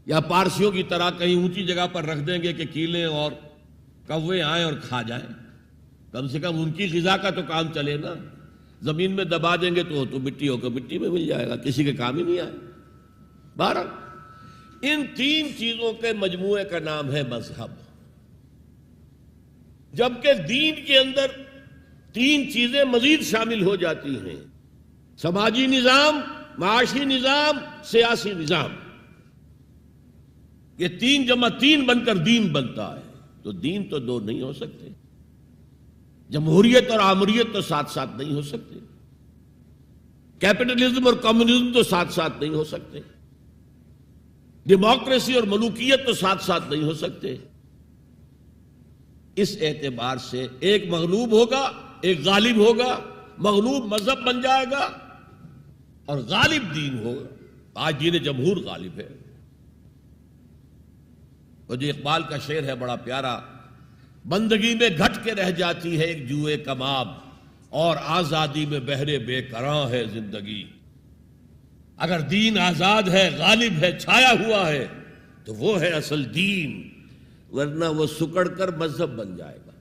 یا پارسیوں کی طرح کہیں اونچی جگہ پر رکھ دیں گے کہ کیلیں اور کوے آئیں اور کھا جائیں؟ کم سے کم ان کی غذا کا تو کام چلے نا. زمین میں دبا دیں گے تو مٹی ہو کر مٹی میں مل جائے گا، کسی کے کام ہی نہیں آئے. بہرحال ان تین چیزوں کے مجموعے کا نام ہے مذہب. جبکہ دین کے اندر تین چیزیں مزید شامل ہو جاتی ہیں: سماجی نظام، معاشی نظام، سیاسی نظام. یہ 3 جمع 3 بن کر دین بنتا ہے. تو دین تو دو نہیں ہو سکتے. جمہوریت اور آمریت تو ساتھ ساتھ نہیں ہو سکتے. کیپٹلزم اور کمیونزم تو ساتھ ساتھ نہیں ہو سکتے. ڈیموکریسی اور ملوکیت تو ساتھ ساتھ نہیں ہو سکتے. اس اعتبار سے ایک مغلوب ہوگا، ایک غالب ہوگا. مغلوب مذہب بن جائے گا اور غالب دین ہوگا. آج دین جمہور غالب ہے. اور جو اقبال کا شعر ہے بڑا پیارا: بندگی میں گھٹ کے رہ جاتی ہے ایک جوئے کباب، اور آزادی میں بہرے بے کراں ہے زندگی. اگر دین آزاد ہے، غالب ہے، چھایا ہوا ہے تو وہ ہے اصل دین، ورنہ وہ سکڑ کر مذہب بن جائے گا.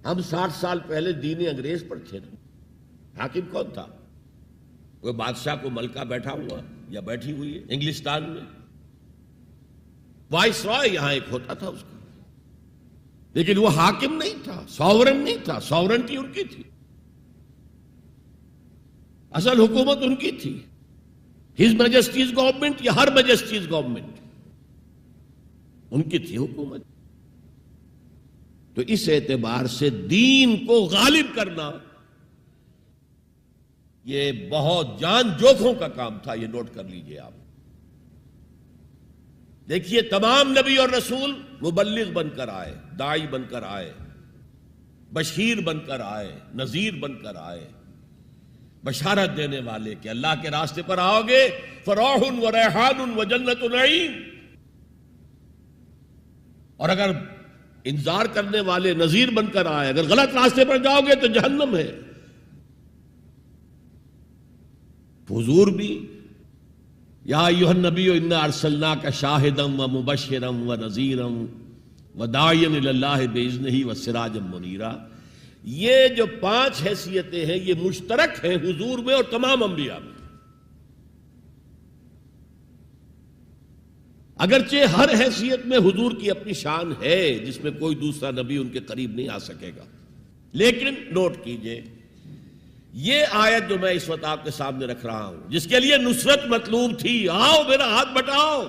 ہم 60 سال پہلے دین انگریز پر تھے. حاکم کون تھا؟ کوئی بادشاہ کو ملکہ بیٹھا ہوا یا بیٹھی ہوئی ہے انگلستان میں. وائس رائے یہاں ایک ہوتا تھا اس کا، لیکن وہ حاکم نہیں تھا، ساورن نہیں تھا. ساورنٹی ان کی تھی، اصل حکومت ان کی تھی. ہز میجسٹیز گورنمنٹ یا ہر میجسٹیز گورنمنٹ، ان کی تھی حکومت. تو اس اعتبار سے دین کو غالب کرنا یہ بہت جان جوکھوں کا کام تھا. یہ نوٹ کر لیجئے آپ. دیکھیے تمام نبی اور رسول مبلغ بن کر آئے، داعی بن کر آئے، بشیر بن کر آئے، نذیر بن کر آئے، بشارت دینے والے کہ اللہ کے راستے پر آؤ گے فروح و ریحان و جنت نعیم. اور اگر انذار کرنے والے نذیر بن کر آئے، اگر غلط راستے پر جاؤ گے تو جہنم ہے. حضور بھی یا ایھا النبی انا ارسلناک شاہدا و مبشرا و نذیرا و داعیا الی اللہ باذنہ و سراجا منیرا. یہ جو 5 حیثیتیں ہیں یہ مشترک ہیں حضور میں اور تمام انبیاء میں. اگرچہ ہر حیثیت میں حضور کی اپنی شان ہے جس میں کوئی دوسرا نبی ان کے قریب نہیں آ سکے گا. لیکن نوٹ کیجئے یہ آیت جو میں اس وقت آپ کے سامنے رکھ رہا ہوں، جس کے لیے نصرت مطلوب تھی، آؤ میرا ہاتھ بٹاؤ،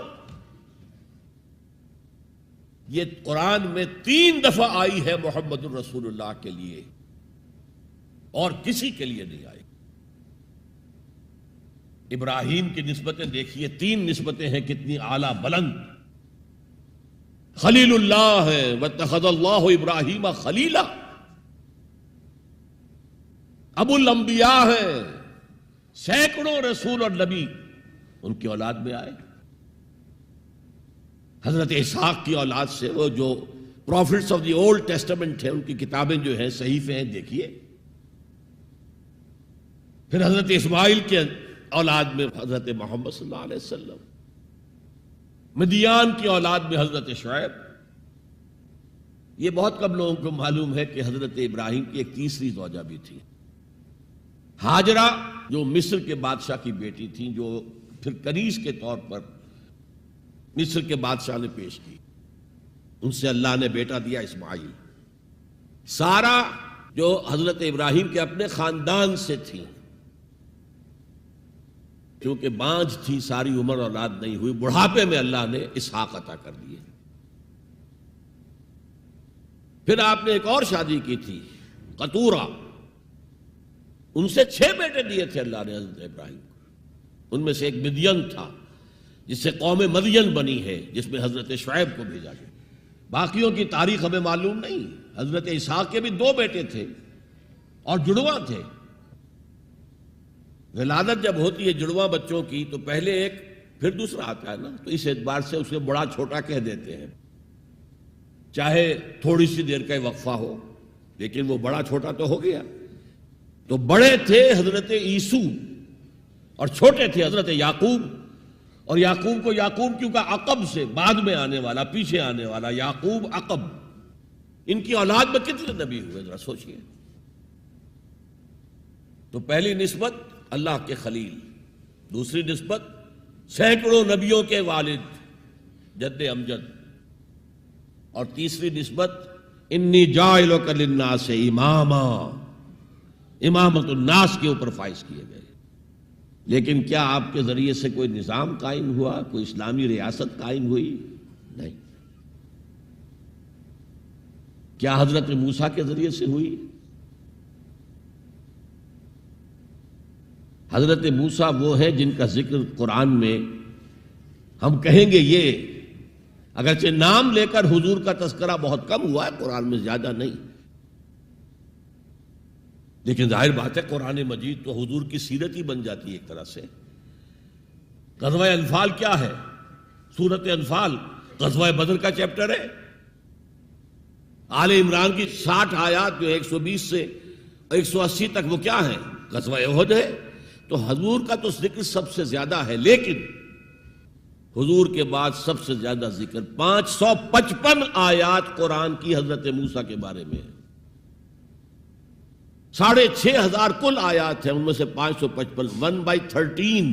یہ قرآن میں 3 دفعہ آئی ہے محمد الرسول اللہ کے لیے، اور کسی کے لیے نہیں آئی. ابراہیم کی نسبتیں دیکھیے، 3 نسبتیں ہیں کتنی اعلیٰ بلند. خلیل اللہ ہے، واتخذ اللہ ابراہیم خلیلا. ابو الانبیاء ہے، سینکڑوں رسول اور نبی ان کی اولاد میں آئے. حضرت اسحاق کی اولاد سے، وہ جو prophets of the old testament ہیں، ان کی کتابیں جو ہیں، صحیفے ہیں، دیکھیے. پھر حضرت اسماعیل کے اولاد میں حضرت محمد صلی اللہ علیہ وسلم. مدیان کی اولاد میں حضرت شعیب. یہ بہت کم لوگوں کو معلوم ہے کہ حضرت ابراہیم کی ایک تیسری زوجہ بھی تھی، ہاجرہ، جو مصر کے بادشاہ کی بیٹی تھی، جو پھر کنیز کے طور پر مصر کے بادشاہ نے پیش کی. ان سے اللہ نے بیٹا دیا اسماعیل. سارا جو حضرت ابراہیم کے اپنے خاندان سے تھی، کیونکہ بانجھ تھی، ساری عمر اولاد نہیں ہوئی، بڑھاپے میں اللہ نے اسحاق عطا کر دیے. پھر آپ نے ایک اور شادی کی تھی، قطورہ. ان سے 6 بیٹے دیے تھے اللہ نے حضرت ابراہیم کو. ان میں سے ایک مدین تھا جس سے قوم مدین بنی ہے، جس میں حضرت شعیب کو بھیجا گیا. باقیوں کی تاریخ ہمیں معلوم نہیں. حضرت اسحاق کے بھی 2 بیٹے تھے اور جڑواں تھے. ولادت جب ہوتی ہے جڑواں بچوں کی تو پہلے ایک پھر دوسرا آتا ہے نا، تو اس اعتبار سے اسے بڑا چھوٹا کہہ دیتے ہیں، چاہے تھوڑی سی دیر کا وقفہ ہو، لیکن وہ بڑا چھوٹا تو ہو گیا. تو بڑے تھے حضرت عیسو اور چھوٹے تھے حضرت یعقوب. اور یعقوب کو یعقوب کیوں کہا؟ عقب سے، بعد میں آنے والا، پیچھے آنے والا، یعقوب عقب۔ ان کی اولاد میں کتنے نبی ہوئے ذرا سوچئے۔ تو پہلی نسبت اللہ کے خلیل، دوسری نسبت سینکڑوں نبیوں کے والد جد امجد، اور تیسری نسبت انی جاعلک للناس اماما، امامت الناس کے اوپر فائز کیے گئے۔ لیکن کیا آپ کے ذریعے سے کوئی نظام قائم ہوا، کوئی اسلامی ریاست قائم ہوئی؟ نہیں۔ کیا حضرت موسیٰ کے ذریعے سے ہوئی؟ حضرت موسیٰ وہ ہے جن کا ذکر قرآن میں ہم کہیں گے یہ، اگرچہ نام لے کر حضور کا تذکرہ بہت کم ہوا ہے قرآن میں، زیادہ نہیں، لیکن ظاہر بات ہے قرآن مجید تو حضور کی سیرت ہی بن جاتی ہے ایک طرح سے۔ غزوہ انفال کیا ہے؟ سورت انفال غزوہ بدر کا چیپٹر ہے۔ آل عمران کی 60 آیات جو 120 سے 180 تک وہ کیا ہے؟ غزوہ احد ہے۔ تو حضور کا تو ذکر سب سے زیادہ ہے، لیکن حضور کے بعد سب سے زیادہ ذکر 555 آیات قرآن کی حضرت موسیٰ کے بارے میں ہے۔ 6,500 کل آیات ہیں، ان میں سے 555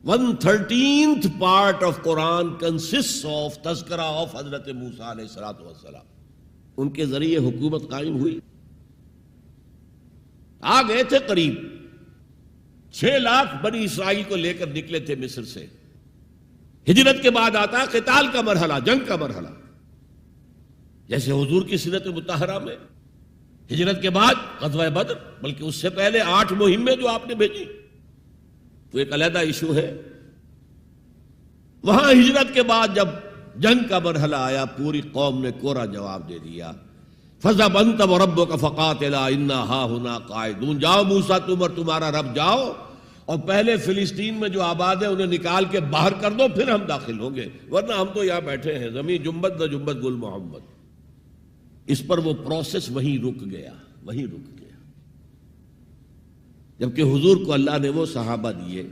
1/13 part of Quran consists of تذکرہ of حضرت موسیٰ علیہ السلام۔ ان کے ذریعے حکومت قائم ہوئی، آ گئے تھے قریب 6 لاکھ بنی اسرائیل کو لے کر نکلے تھے مصر سے۔ ہجرت کے بعد آتا ہے قتال کا مرحلہ، جنگ کا مرحلہ، جیسے حضور کی سیرت مطہرہ میں ہجرت کے بعد غزوہ بدر، بلکہ اس سے پہلے 8 مہمیں جو آپ نے بھیجی تو ایک علیحدہ ایشو ہے۔ وہاں ہجرت کے بعد جب جنگ کا مرحلہ آیا، پوری قوم نے کوڑا جواب دے دیا، فَذْهَبْ أَنْتَ وَرَبُّكَ فَقَاتِلَا إِنَّا هَاهُنَا قَاعِدُونَ۔ جاؤ موسیٰ تم اور تمہارا رب جاؤ، اور پہلے فلسطین میں جو آباد ہے انہیں نکال کے باہر کر دو، پھر ہم داخل ہوں گے، ورنہ ہم تو یہاں بیٹھے ہیں، زمین جنبت نہ جنبت گل محمد۔ اس پر وہ پروسیس وہیں رک گیا۔ جبکہ حضور کو اللہ نے وہ صحابہ دیے۔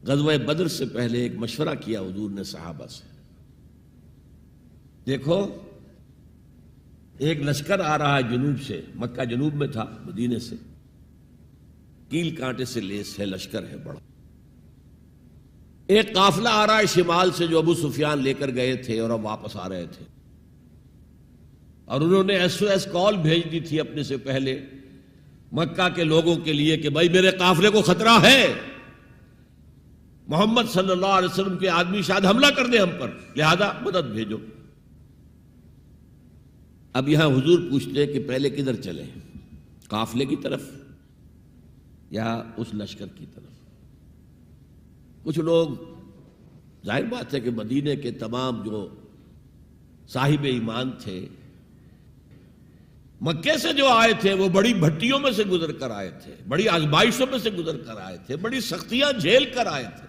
غزوہ بدر سے پہلے ایک مشورہ کیا حضور نے صحابہ سے، دیکھو ایک لشکر آ رہا ہے جنوب سے، مکہ جنوب میں تھا مدینے سے، کیل کانٹے سے لیس ہے، لشکر ہے بڑا۔ ایک قافلہ آ رہا ہے شمال سے جو ابو سفیان لے کر گئے تھے اور اب واپس آ رہے تھے، اور انہوں نے SOS کال بھیج دی تھی اپنے سے پہلے مکہ کے لوگوں کے لیے کہ بھائی میرے قافلے کو خطرہ ہے، محمد صلی اللہ علیہ وسلم کے آدمی شاید حملہ کر دیں ہم پر، لہذا مدد بھیجو۔ اب یہاں حضور پوچھتے ہیں کہ پہلے کدھر چلیں، قافلے کی طرف یا اس لشکر کی طرف؟ کچھ لوگ، ظاہر بات ہے کہ مدینے کے تمام جو صاحب ایمان تھے، مکے سے جو آئے تھے وہ بڑی بھٹیوں میں سے گزر کر آئے تھے، بڑی آزمائشوں میں سے گزر کر آئے تھے، بڑی سختیاں جھیل کر آئے تھے،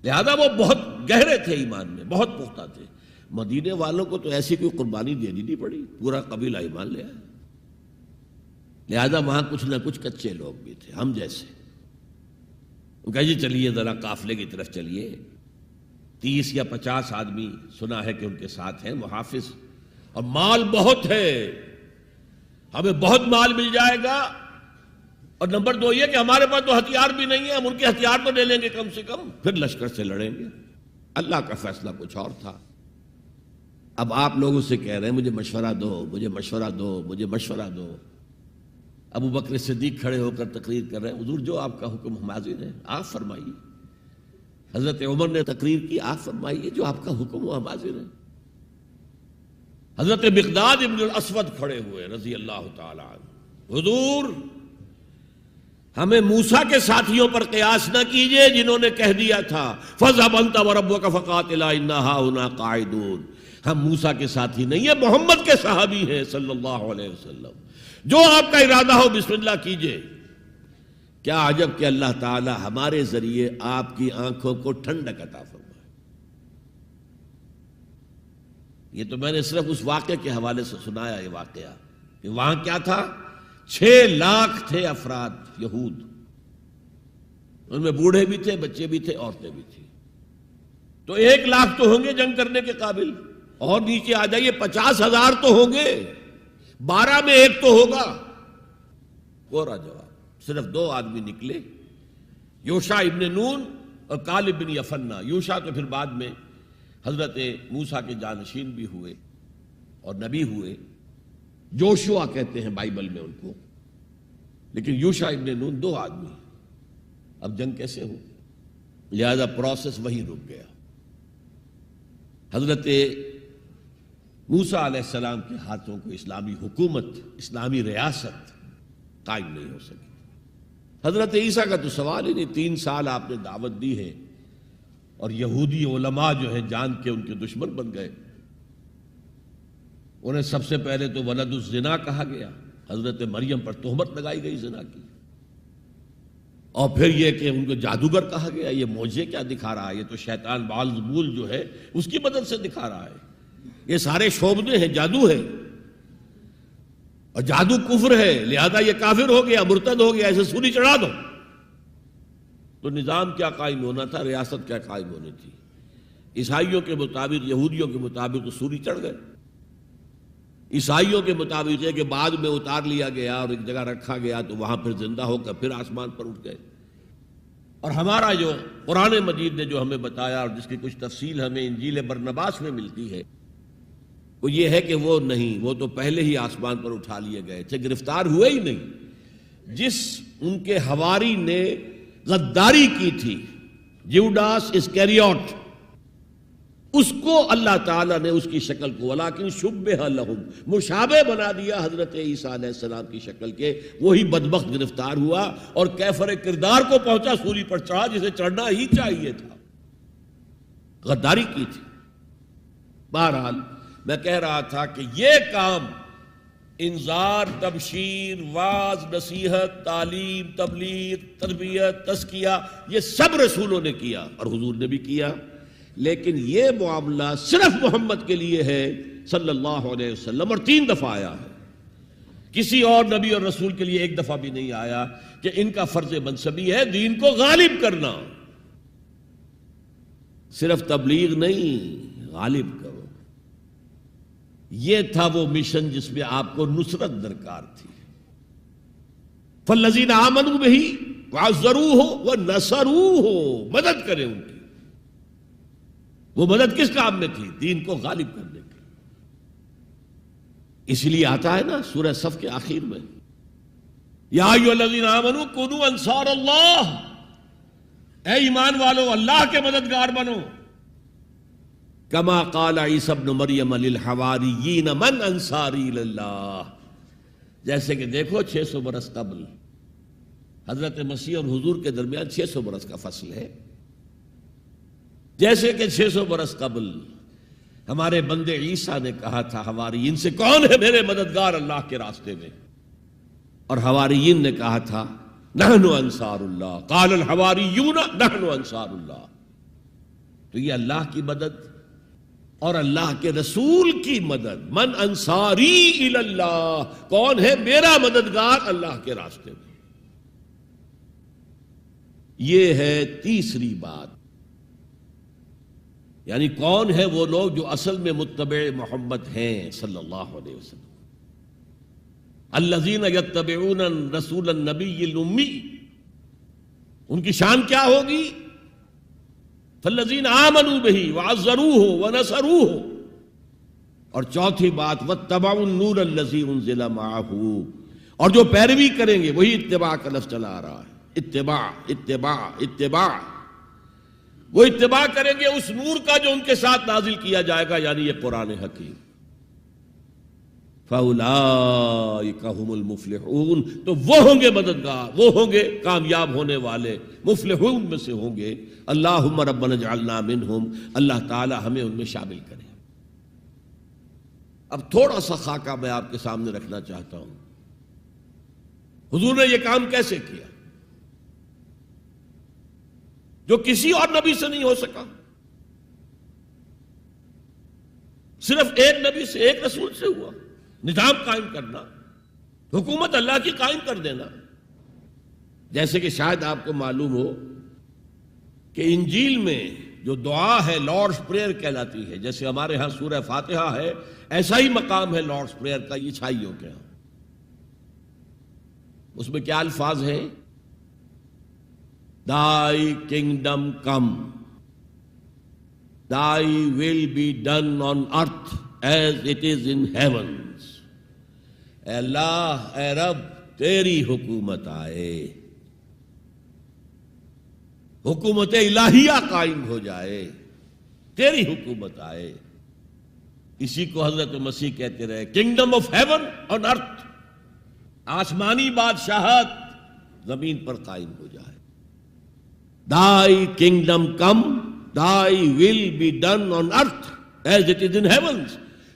لہذا وہ بہت گہرے تھے ایمان میں، بہت پختہ تھے۔ مدینے والوں کو تو ایسی کوئی قربانی دینی نہیں پڑی، پورا قبیلہ ایمان لے آیا، لہذا وہاں کچھ نہ کچھ کچے لوگ بھی تھے ہم جیسے۔ وہ کہا جی چلیے ذرا قافلے کی طرف چلیے، 30 یا 50 آدمی سنا ہے کہ ان کے ساتھ ہیں محافظ، اور مال بہت ہے، ہمیں بہت مال مل جائے گا، اور نمبر 2 یہ کہ ہمارے پاس تو ہتھیار بھی نہیں ہے، ہم ان کے ہتھیار تو لے لیں گے کم سے کم، پھر لشکر سے لڑیں گے۔ اللہ کا فیصلہ کچھ اور تھا۔ اب آپ لوگوں سے کہہ رہے ہیں مجھے مشورہ دو، مجھے مشورہ دو، مجھے مشورہ دو۔ ابو بکر صدیق کھڑے ہو کر تقریر کر رہے ہیں، حضور جو آپ کا حکم ہم حاضر ہیں، آپ فرمائیے۔ حضرت عمر نے تقریر کی، آپ فرمائیے جو آپ کا حکم ہو ہم حاضر ہیں۔ حضرت مقداد ابن الاسود کھڑے ہوئے رضی اللہ تعالی عنہ، حضور ہمیں موسیٰ کے ساتھیوں پر قیاس نہ کیجئے جنہوں نے کہہ دیا تھا فَاذْهَبْ أَنْتَ وَرَبُّكَ فَقَاتِلَا إِنَّا هَاهُنَا قَاعِدُونَ۔ ہم موسیٰ کے ساتھی نہیں ہیں، محمد کے صحابی ہیں صلی اللہ علیہ وسلم، جو آپ کا ارادہ ہو بسم اللہ کیجئے۔ کیا عجب کہ اللہ تعالی ہمارے ذریعے آپ کی آنکھوں کو ٹھنڈک عطا فرمائے۔ یہ تو میں نے صرف اس واقعے کے حوالے سے سنایا، یہ واقعہ کہ وہاں کیا تھا، 6 لاکھ تھے افراد یہود، ان میں بوڑھے بھی تھے، بچے بھی تھے، عورتیں بھی تھیں. تو 1,00,000 تو ہوں گے جنگ کرنے کے قابل، اور نیچے آ جائیے 50,000 تو ہوں گے، 12 میں 1 تو ہوگا. کوڑا جواب. صرف 2 آدمی نکلے، یوشع ابن نون اور کالب بن یفنہ. یوشع تو پھر بعد میں حضرت موسیٰ کے جانشین بھی ہوئے اور نبی ہوئے، جوشوا کہتے ہیں بائبل میں ان کو، لیکن یوشع ابن نون 2 آدمی. اب جنگ کیسے ہو؟ لہذا پروسیس وہی رک گیا. حضرت موسیٰ علیہ السلام کے ہاتھوں کو اسلامی حکومت، اسلامی ریاست قائم نہیں ہو سکی. حضرت عیسیٰ کا تو سوال ہی نہیں. 3 سال آپ نے دعوت دی ہے اور یہودی علماء جو ہیں جان کے ان کے دشمن بن گئے. انہیں سب سے پہلے تو ولد الزنا کہا گیا، حضرت مریم پر تہمت لگائی گئی زنا کی، اور پھر یہ کہ ان کو جادوگر کہا گیا. یہ معجزے کیا دکھا رہا ہے؟ یہ تو شیطان بعلزبول جو ہے اس کی مدد سے دکھا رہا ہے. یہ سارے شعبدے ہیں، جادو ہے، اور جادو کفر ہے، لہذا یہ کافر ہو گیا، مرتد ہو گیا، ایسے سولی چڑھا دو. تو نظام کیا قائم ہونا تھا، ریاست کیا قائم ہونی تھی؟ عیسائیوں کے مطابق، یہودیوں کے مطابق تو سولی چڑھ گئے. عیسائیوں کے مطابق ہے کہ بعد میں اتار لیا گیا اور ایک جگہ رکھا گیا تو وہاں پھر زندہ ہو کر پھر آسمان پر اٹھ گئے. اور ہمارا جو قرآن مجید نے جو ہمیں بتایا اور جس کی کچھ تفصیل ہمیں انجیل برنباس میں ملتی ہے، وہ یہ ہے کہ وہ نہیں، وہ تو پہلے ہی آسمان پر اٹھا لیے گئے تھے، گرفتار ہوئے ہی نہیں. جس ان کے حواری نے غداری کی تھی، جیوڈاس اسکریوٹ، اس کو اللہ تعالیٰ نے اس کی شکل کو ولیکن شبہ لہم، مشابہ بنا دیا حضرت عیسیٰ علیہ السلام کی شکل کے. وہی بدبخت گرفتار ہوا اور کیفر کردار کو پہنچا، سولی پر چڑھا جسے چڑھنا ہی چاہیے تھا. غداری کی تھی. بہرحال میں کہہ رہا تھا کہ یہ کام انذار، تبشیر، واعظ، نصیحت، تعلیم، تبلیغ، تربیت، تزکیہ، یہ سب رسولوں نے کیا اور حضور نے بھی کیا. لیکن یہ معاملہ صرف محمد کے لیے ہے صلی اللہ علیہ وسلم، اور 3 دفعہ آیا ہے. کسی اور نبی اور رسول کے لیے 1 دفعہ بھی نہیں آیا کہ ان کا فرض منصبی ہے دین کو غالب کرنا. صرف تبلیغ نہیں، غالب کرو. یہ تھا وہ مشن جس میں آپ کو نصرت درکار تھی. فالذین آمنوا بہ وعزروہ ونصروہ، مدد کریں ان کی. وہ مدد کس کام میں تھی؟ دین کو غالب کرنے کی. اس لیے آتا ہے نا سورہ صف کے آخر میں، یا ایھا الذین آمنوا کونوا انصار اللہ، اے ایمان والو اللہ کے مددگار بنو. کما قال عیسی ابن مریم للحواریین من انصاری اللہ، جیسے کہ دیکھو 600 برس قبل حضرت مسیح اور حضور کے درمیان 600 برس کا فصل ہے. جیسے کہ 600 برس قبل ہمارے بندے عیسیٰ نے کہا تھا حواریین سے، کون ہے میرے مددگار اللہ کے راستے میں؟ اور حواریین نے کہا تھا نحن انصار اللہ. قال الحواریون نحن انصار اللہ. تو یہ اللہ کی مدد اور اللہ کے رسول کی مدد. من انصاری الی اللہ، کون ہے میرا مددگار اللہ کے راستے میں؟ یہ ہے تیسری بات. یعنی کون ہے وہ لوگ جو اصل میں متبع محمد ہیں صلی اللہ علیہ وسلم. الذین یتبعون رسول النبی الامی، ان کی شان کیا ہوگی؟ فالذین آمنوا بہ وعزروہ ونصروہ. اور چوتھی بات واتبعوا النور الذی انزل معہ، اور جو پیروی کریں گے، وہی اتباع کا لفظ چلا آ رہا ہے، اتباع اتباع اتباع. وہ اتباع کریں گے اس نور کا جو ان کے ساتھ نازل کیا جائے گا، یعنی یہ قرآن حکیم. فَأُولَٰئِكَ هُمُ الْمُفْلِحُونَ، تو وہ ہوں گے مددگار، وہ ہوں گے کامیاب ہونے والے، مفلحون میں سے ہوں گے. اللہم ربنا اجعلنا منہم، اللہ تعالی ہمیں ان میں شامل کرے. اب تھوڑا سا خاکہ میں آپ کے سامنے رکھنا چاہتا ہوں. حضور نے یہ کام کیسے کیا جو کسی اور نبی سے نہیں ہو سکا؟ صرف ایک نبی سے، ایک رسول سے ہوا. نظام قائم کرنا، حکومت اللہ کی قائم کر دینا. جیسے کہ شاید آپ کو معلوم ہو کہ انجیل میں جو دعا ہے لارڈس پریئر کہلاتی ہے، جیسے ہمارے ہاں سورہ فاتحہ ہے، ایسا ہی مقام ہے لارڈس پریئر کا عیسائیوں کے ہاں۔ اس میں کیا الفاظ ہیں؟ Thy kingdom come, Thy will be done on earth as it is in heavens. اے اللہ، اے رب، تیری حکومت آئے، حکومت الہیہ قائم ہو جائے، تیری حکومت آئے۔ اسی کو حضرت مسیح کہتے رہے، کنگڈم آف ہیون آن ارتھ، آسمانی بادشاہت زمین پر قائم ہو جائے۔ Thy kingdom come, Thy will be done on earth as it is in heavens.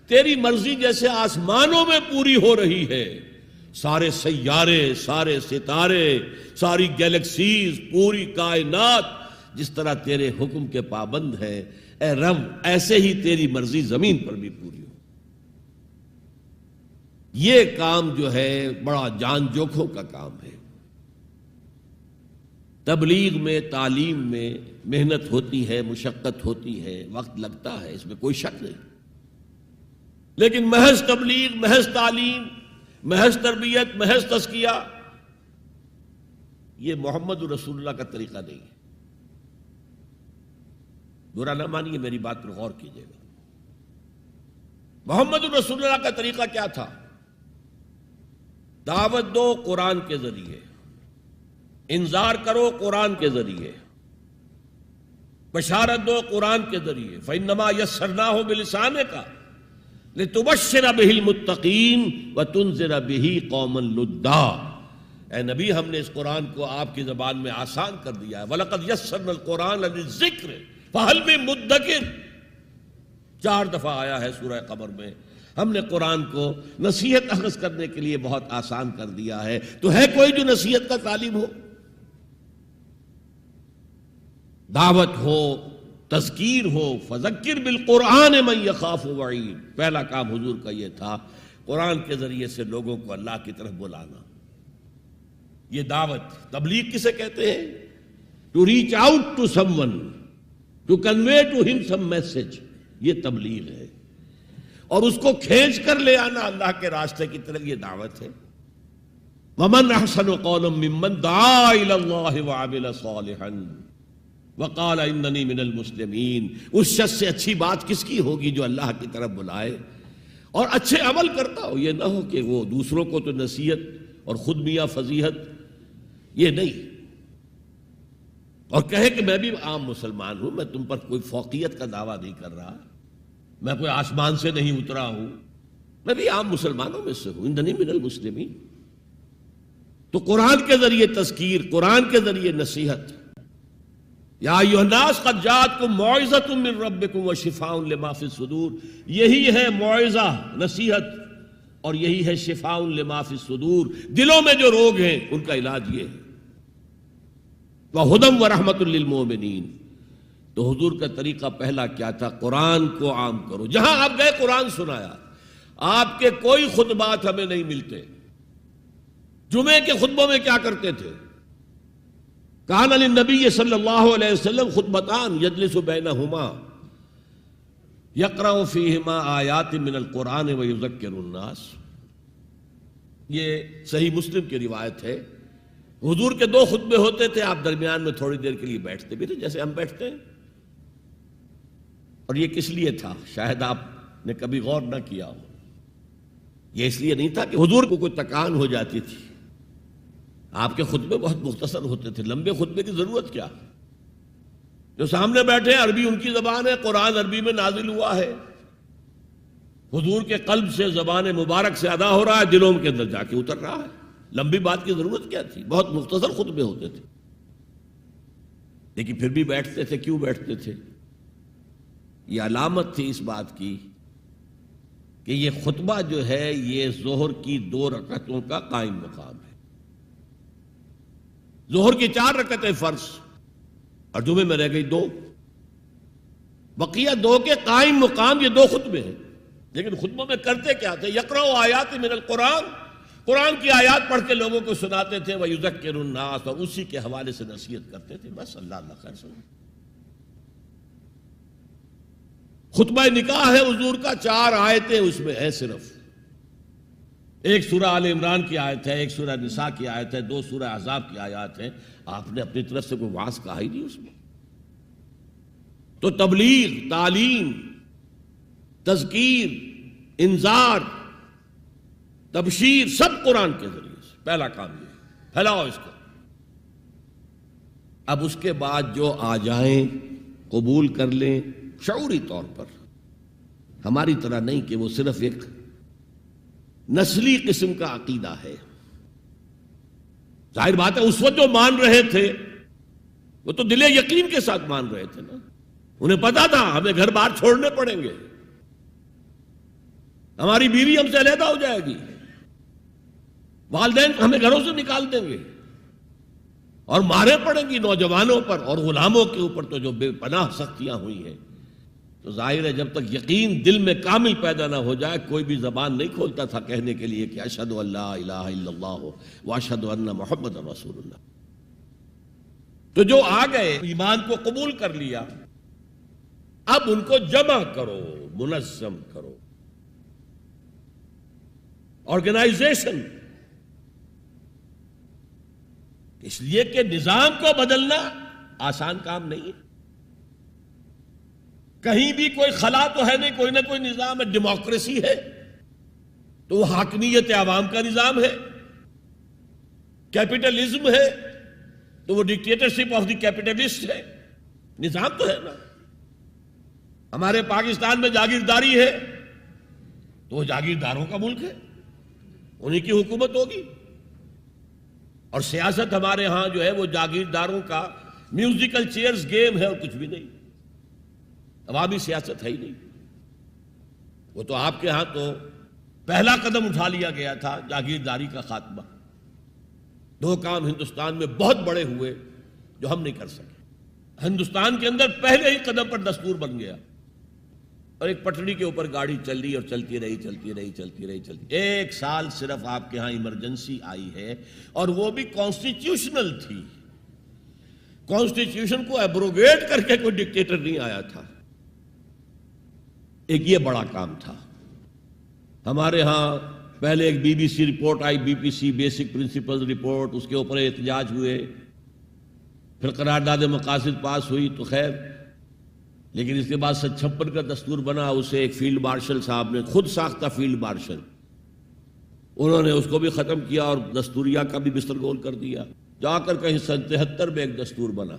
تیری مرضی جیسے آسمانوں میں پوری ہو رہی ہے، سارے سیارے، سارے ستارے، ساری گیلیکسیز، پوری کائنات جس طرح تیرے حکم کے پابند ہیں، اے رب ایسے ہی تیری مرضی زمین پر بھی پوری ہو۔ یہ کام جو ہے بڑا جان جوکھوں کا کام ہے۔ تبلیغ میں، تعلیم میں محنت ہوتی ہے، مشقت ہوتی ہے، وقت لگتا ہے، اس میں کوئی شک نہیں، لیکن محض تبلیغ، محض تعلیم، محض تربیت، محض تزکیہ، یہ محمد رسول اللہ کا طریقہ نہیں ہے۔ برا نہ مانیے، میری بات پر غور کیجیے گا۔ محمد رسول اللہ کا طریقہ کیا تھا؟ دعوت دو قرآن کے ذریعے، انذار کرو قرآن کے ذریعے، بشارت دو قرآن کے ذریعے۔ فَإِنَّمَا يَسَّرْنَاهُ بِلِسَانِكَ لِتُبَشِّرَ بِهِ الْمُتَّقِينَ وَتُنذِرَ بِهِ قَوْمًا لُدًّا۔ اے نبی، ہم نے اس قرآن کو آپ کی زبان میں آسان کر دیا ہے۔ وَلَقَدْ يَسَّرْنَا الْقُرْآنَ لِلذِّكْرِ فَهَلْ مِن مُدَّكِرٍ، 4 دفعہ آیا ہے سورہ قمر میں۔ ہم نے قرآن کو نصیحت اخذ کرنے کے لیے بہت آسان کر دیا ہے، تو ہے کوئی جو نصیحت کا طالب ہو؟ دعوت ہو، تذکیر ہو، فذکر بالقرآن من یخاف وعید، پہلا کام حضور کا یہ تھا، قرآن کے ذریعے سے لوگوں کو اللہ کی طرف بلانا۔ یہ دعوت، تبلیغ کسے کہتے ہیں؟ To reach out to someone, to convey to ہم سم میسج، یہ تبلیغ ہے، اور اس کو کھینچ کر لے آنا اللہ کے راستے کی طرف، یہ دعوت ہے۔ ومن احسن قولا ممن دعا الی اللہ وعمل صالحا وقال اننی من المسلمین۔ اس شخص سے اچھی بات کس کی ہوگی جو اللہ کی طرف بلائے اور اچھے عمل کرتا ہو۔ یہ نہ ہو کہ وہ دوسروں کو تو نصیحت اور خود میاں فضیحت، یہ نہیں، اور کہے کہ میں بھی عام مسلمان ہوں، میں تم پر کوئی فوقیت کا دعویٰ نہیں کر رہا، میں کوئی آسمان سے نہیں اترا ہوں، میں بھی عام مسلمانوں میں سے ہوں، اننی من المسلمین۔ تو قرآن کے ذریعے تذکیر، قرآن کے ذریعے نصیحت۔ یا ایھا الناس قد جاءتکم موعظۃ من ربکم وشفاء لما فی الصدور، یہی ہے موعظہ، نصیحت، اور یہی ہے شفاء لما فی الصدور، دلوں میں جو روگ ہیں ان کا علاج یہ ہے۔ وہدی ورحمۃ للمؤمنین۔ تو حضور کا طریقہ پہلا کیا تھا؟ قرآن کو عام کرو، جہاں آپ گئے قرآن سنایا۔ آپ کے کوئی خطبات ہمیں نہیں ملتے۔ جمعے کے خطبوں میں کیا کرتے تھے؟ کان للنبی صلی اللہ علیہ وسلم خطبتان یجلس بینہما یقرأ فیہما آیات من القرآن ویذکر الناس۔ یہ صحیح مسلم کی روایت ہے۔ حضور کے 2 خطبے ہوتے تھے، آپ درمیان میں تھوڑی دیر کے لیے بیٹھتے بھی تھے جیسے ہم بیٹھتے ہیں۔ اور یہ کس لیے تھا؟ شاید آپ نے کبھی غور نہ کیا ہو۔ یہ اس لیے نہیں تھا کہ حضور کو کوئی تکان ہو جاتی تھی، آپ کے خطبے بہت مختصر ہوتے تھے، لمبے خطبے کی ضرورت کیا؟ جو سامنے بیٹھے عربی ان کی زبان ہے، قرآن عربی میں نازل ہوا ہے، حضور کے قلب سے، زبان مبارک سے ادا ہو رہا ہے، دلوں کے اندر جا کے اتر رہا ہے، لمبی بات کی ضرورت کیا تھی؟ بہت مختصر خطبے ہوتے تھے، لیکن پھر بھی بیٹھتے تھے۔ کیوں بیٹھتے تھے؟ یہ علامت تھی اس بات کی کہ یہ خطبہ جو ہے یہ ظہر کی 2 رکعتوں کا قائم مقام ہے۔ ظہر کی 4 رکعتیں فرض اور جمعے میں رہ گئی 2، بقیہ 2 کے قائم مقام یہ 2 خطبے ہیں۔ لیکن خطبوں میں کرتے کیا تھے؟ یقرأ آیات من القرآن، قرآن کی آیات پڑھ کے لوگوں کو سناتے تھے، وَيُذَكِّرُ النَّاسَ، اور اسی کے حوالے سے نصیحت کرتے تھے، بس۔ اللہ خیر سن۔ خطبہ نکاح ہے حضور کا، 4 آیتیں اس میں ہے صرف. ایک سورہ آل عمران کی آیت ہے، ایک سورہ نساء کی آیت ہے، 2 سورہ احزاب کی آیات ہیں. آپ نے اپنی طرف سے کوئی وعظ کہا ہی نہیں اس میں. تو تبلیغ، تعلیم، تذکیر، انذار، تبشیر سب قرآن کے ذریعے سے. پہلا کام یہ پھیلاؤ اس کو. اب اس کے بعد جو آ جائیں قبول کر لیں شعوری طور پر، ہماری طرح نہیں کہ وہ صرف ایک نسلی قسم کا عقیدہ ہے. ظاہر بات ہے اس وقت جو مان رہے تھے وہ تو دل یقین کے ساتھ مان رہے تھے نا. انہیں پتا تھا ہمیں گھر بار چھوڑنے پڑیں گے، ہماری بیوی ہم سے علیحدہ ہو جائے گی، والدین ہمیں گھروں سے نکال دیں گے، اور مارے پڑیں گی نوجوانوں پر اور غلاموں کے اوپر تو جو بے پناہ سختیاں ہوئی ہیں. تو ظاہر ہے جب تک یقین دل میں کامل پیدا نہ ہو جائے کوئی بھی زبان نہیں کھولتا تھا کہنے کے لیے کہ اشہد ان لا الہ الا اللہ واشہد ان محمد رسول اللہ. تو جو آ گئے ایمان کو قبول کر لیا، اب ان کو جمع کرو، منظم کرو. آرگنائزیشن، اس لیے کہ نظام کو بدلنا آسان کام نہیں ہے. کہیں بھی کوئی خلا تو ہے نہیں، کوئی نہ کوئی نظام ہے. ڈیموکریسی ہے تو وہ حاکمیت عوام کا نظام ہے. کیپٹلزم ہے تو وہ ڈکٹیٹرشپ آف دی کیپٹلسٹ ہے. نظام تو ہے نا. ہمارے پاکستان میں جاگیرداری ہے تو وہ جاگیرداروں کا ملک ہے، انہی کی حکومت ہوگی. اور سیاست ہمارے ہاں جو ہے وہ جاگیرداروں کا میوزیکل چیئرز گیم ہے اور کچھ بھی نہیں. عوامی سیاست ہے ہی نہیں. وہ تو آپ کے ہاں تو پہلا قدم اٹھا لیا گیا تھا جاگیرداری کا خاتمہ. 2 کام ہندوستان میں بہت بڑے ہوئے جو ہم نہیں کر سکے. ہندوستان کے اندر پہلے ہی قدم پر دستور بن گیا اور ایک پٹڑی کے اوپر گاڑی چل رہی اور چلتی رہی. 1 سال صرف آپ کے ہاں ایمرجنسی آئی ہے اور وہ بھی کانسٹیٹیوشنل تھی. کانسٹیٹیوشن کو ایبروگیٹ کر کے کوئی ڈکٹیٹر نہیں آیا تھا. ایک یہ بڑا کام تھا. ہمارے ہاں پہلے ایک بی بی سی رپورٹ آئی، B P C basic principle report, اس کے اوپر احتجاج ہوئے، پھر قرارداد مقاصد پاس ہوئی تو خیر. لیکن اس کے بعد 56 کا دستور بنا، اسے ایک فیلڈ مارشل صاحب نے، خود ساختہ فیلڈ مارشل، انہوں نے اس کو بھی ختم کیا اور دستوریہ کا بھی بستر گول کر دیا. جا کر کہیں 73 میں ایک دستور بنا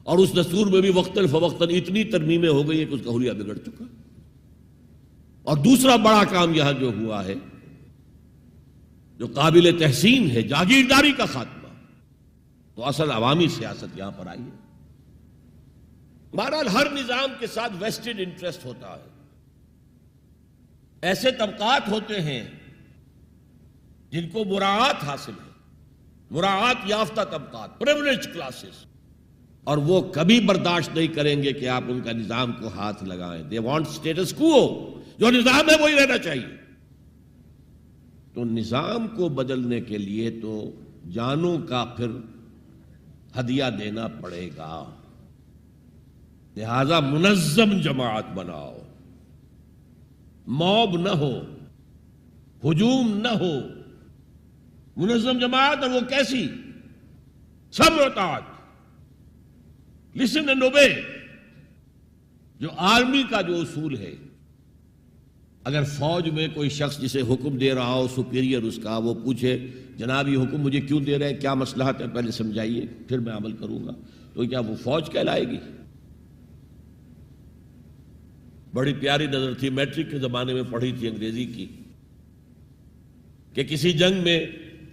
اور اس دستور میں بھی وقتاً فوقتاً اتنی ترمیمیں ہو گئی کہ اس کا حلیہ بگڑ چکا. اور دوسرا بڑا کام یہاں جو ہوا ہے جو قابل تحسین ہے، جاگیرداری کا خاتمہ. تو اصل عوامی سیاست یہاں پر آئی ہے. بہرحال ہر نظام کے ساتھ ویسٹڈ انٹرسٹ ہوتا ہے. ایسے طبقات ہوتے ہیں جن کو مراعات حاصل ہے، مراعات یافتہ طبقات، پریولیج کلاسز، اور وہ کبھی برداشت نہیں کریں گے کہ آپ ان کا نظام کو ہاتھ لگائیں. دے وانٹ اسٹیٹس کوو، جو نظام ہے وہی رہنا چاہیے. تو نظام کو بدلنے کے لیے تو جانوں کا پھر ہدیہ دینا پڑے گا. لہذا منظم جماعت بناؤ، موب نہ ہو، ہجوم نہ ہو. منظم جماعت، اور وہ کیسی؟ سمع و اطاعت، لسن اینڈ اوبے. جو آرمی کا جو اصول ہے، اگر فوج میں کوئی شخص جسے حکم دے رہا ہو، سپیریئر اس کا، وہ پوچھے جناب یہ حکم مجھے کیوں دے رہے ہیں، کیا مصلحت ہے، پہلے سمجھائیے پھر میں عمل کروں گا، تو کیا وہ فوج کہلائے گی؟ بڑی پیاری نظر تھی، میٹرک کے زمانے میں پڑھی تھی انگریزی کی، کہ کسی جنگ میں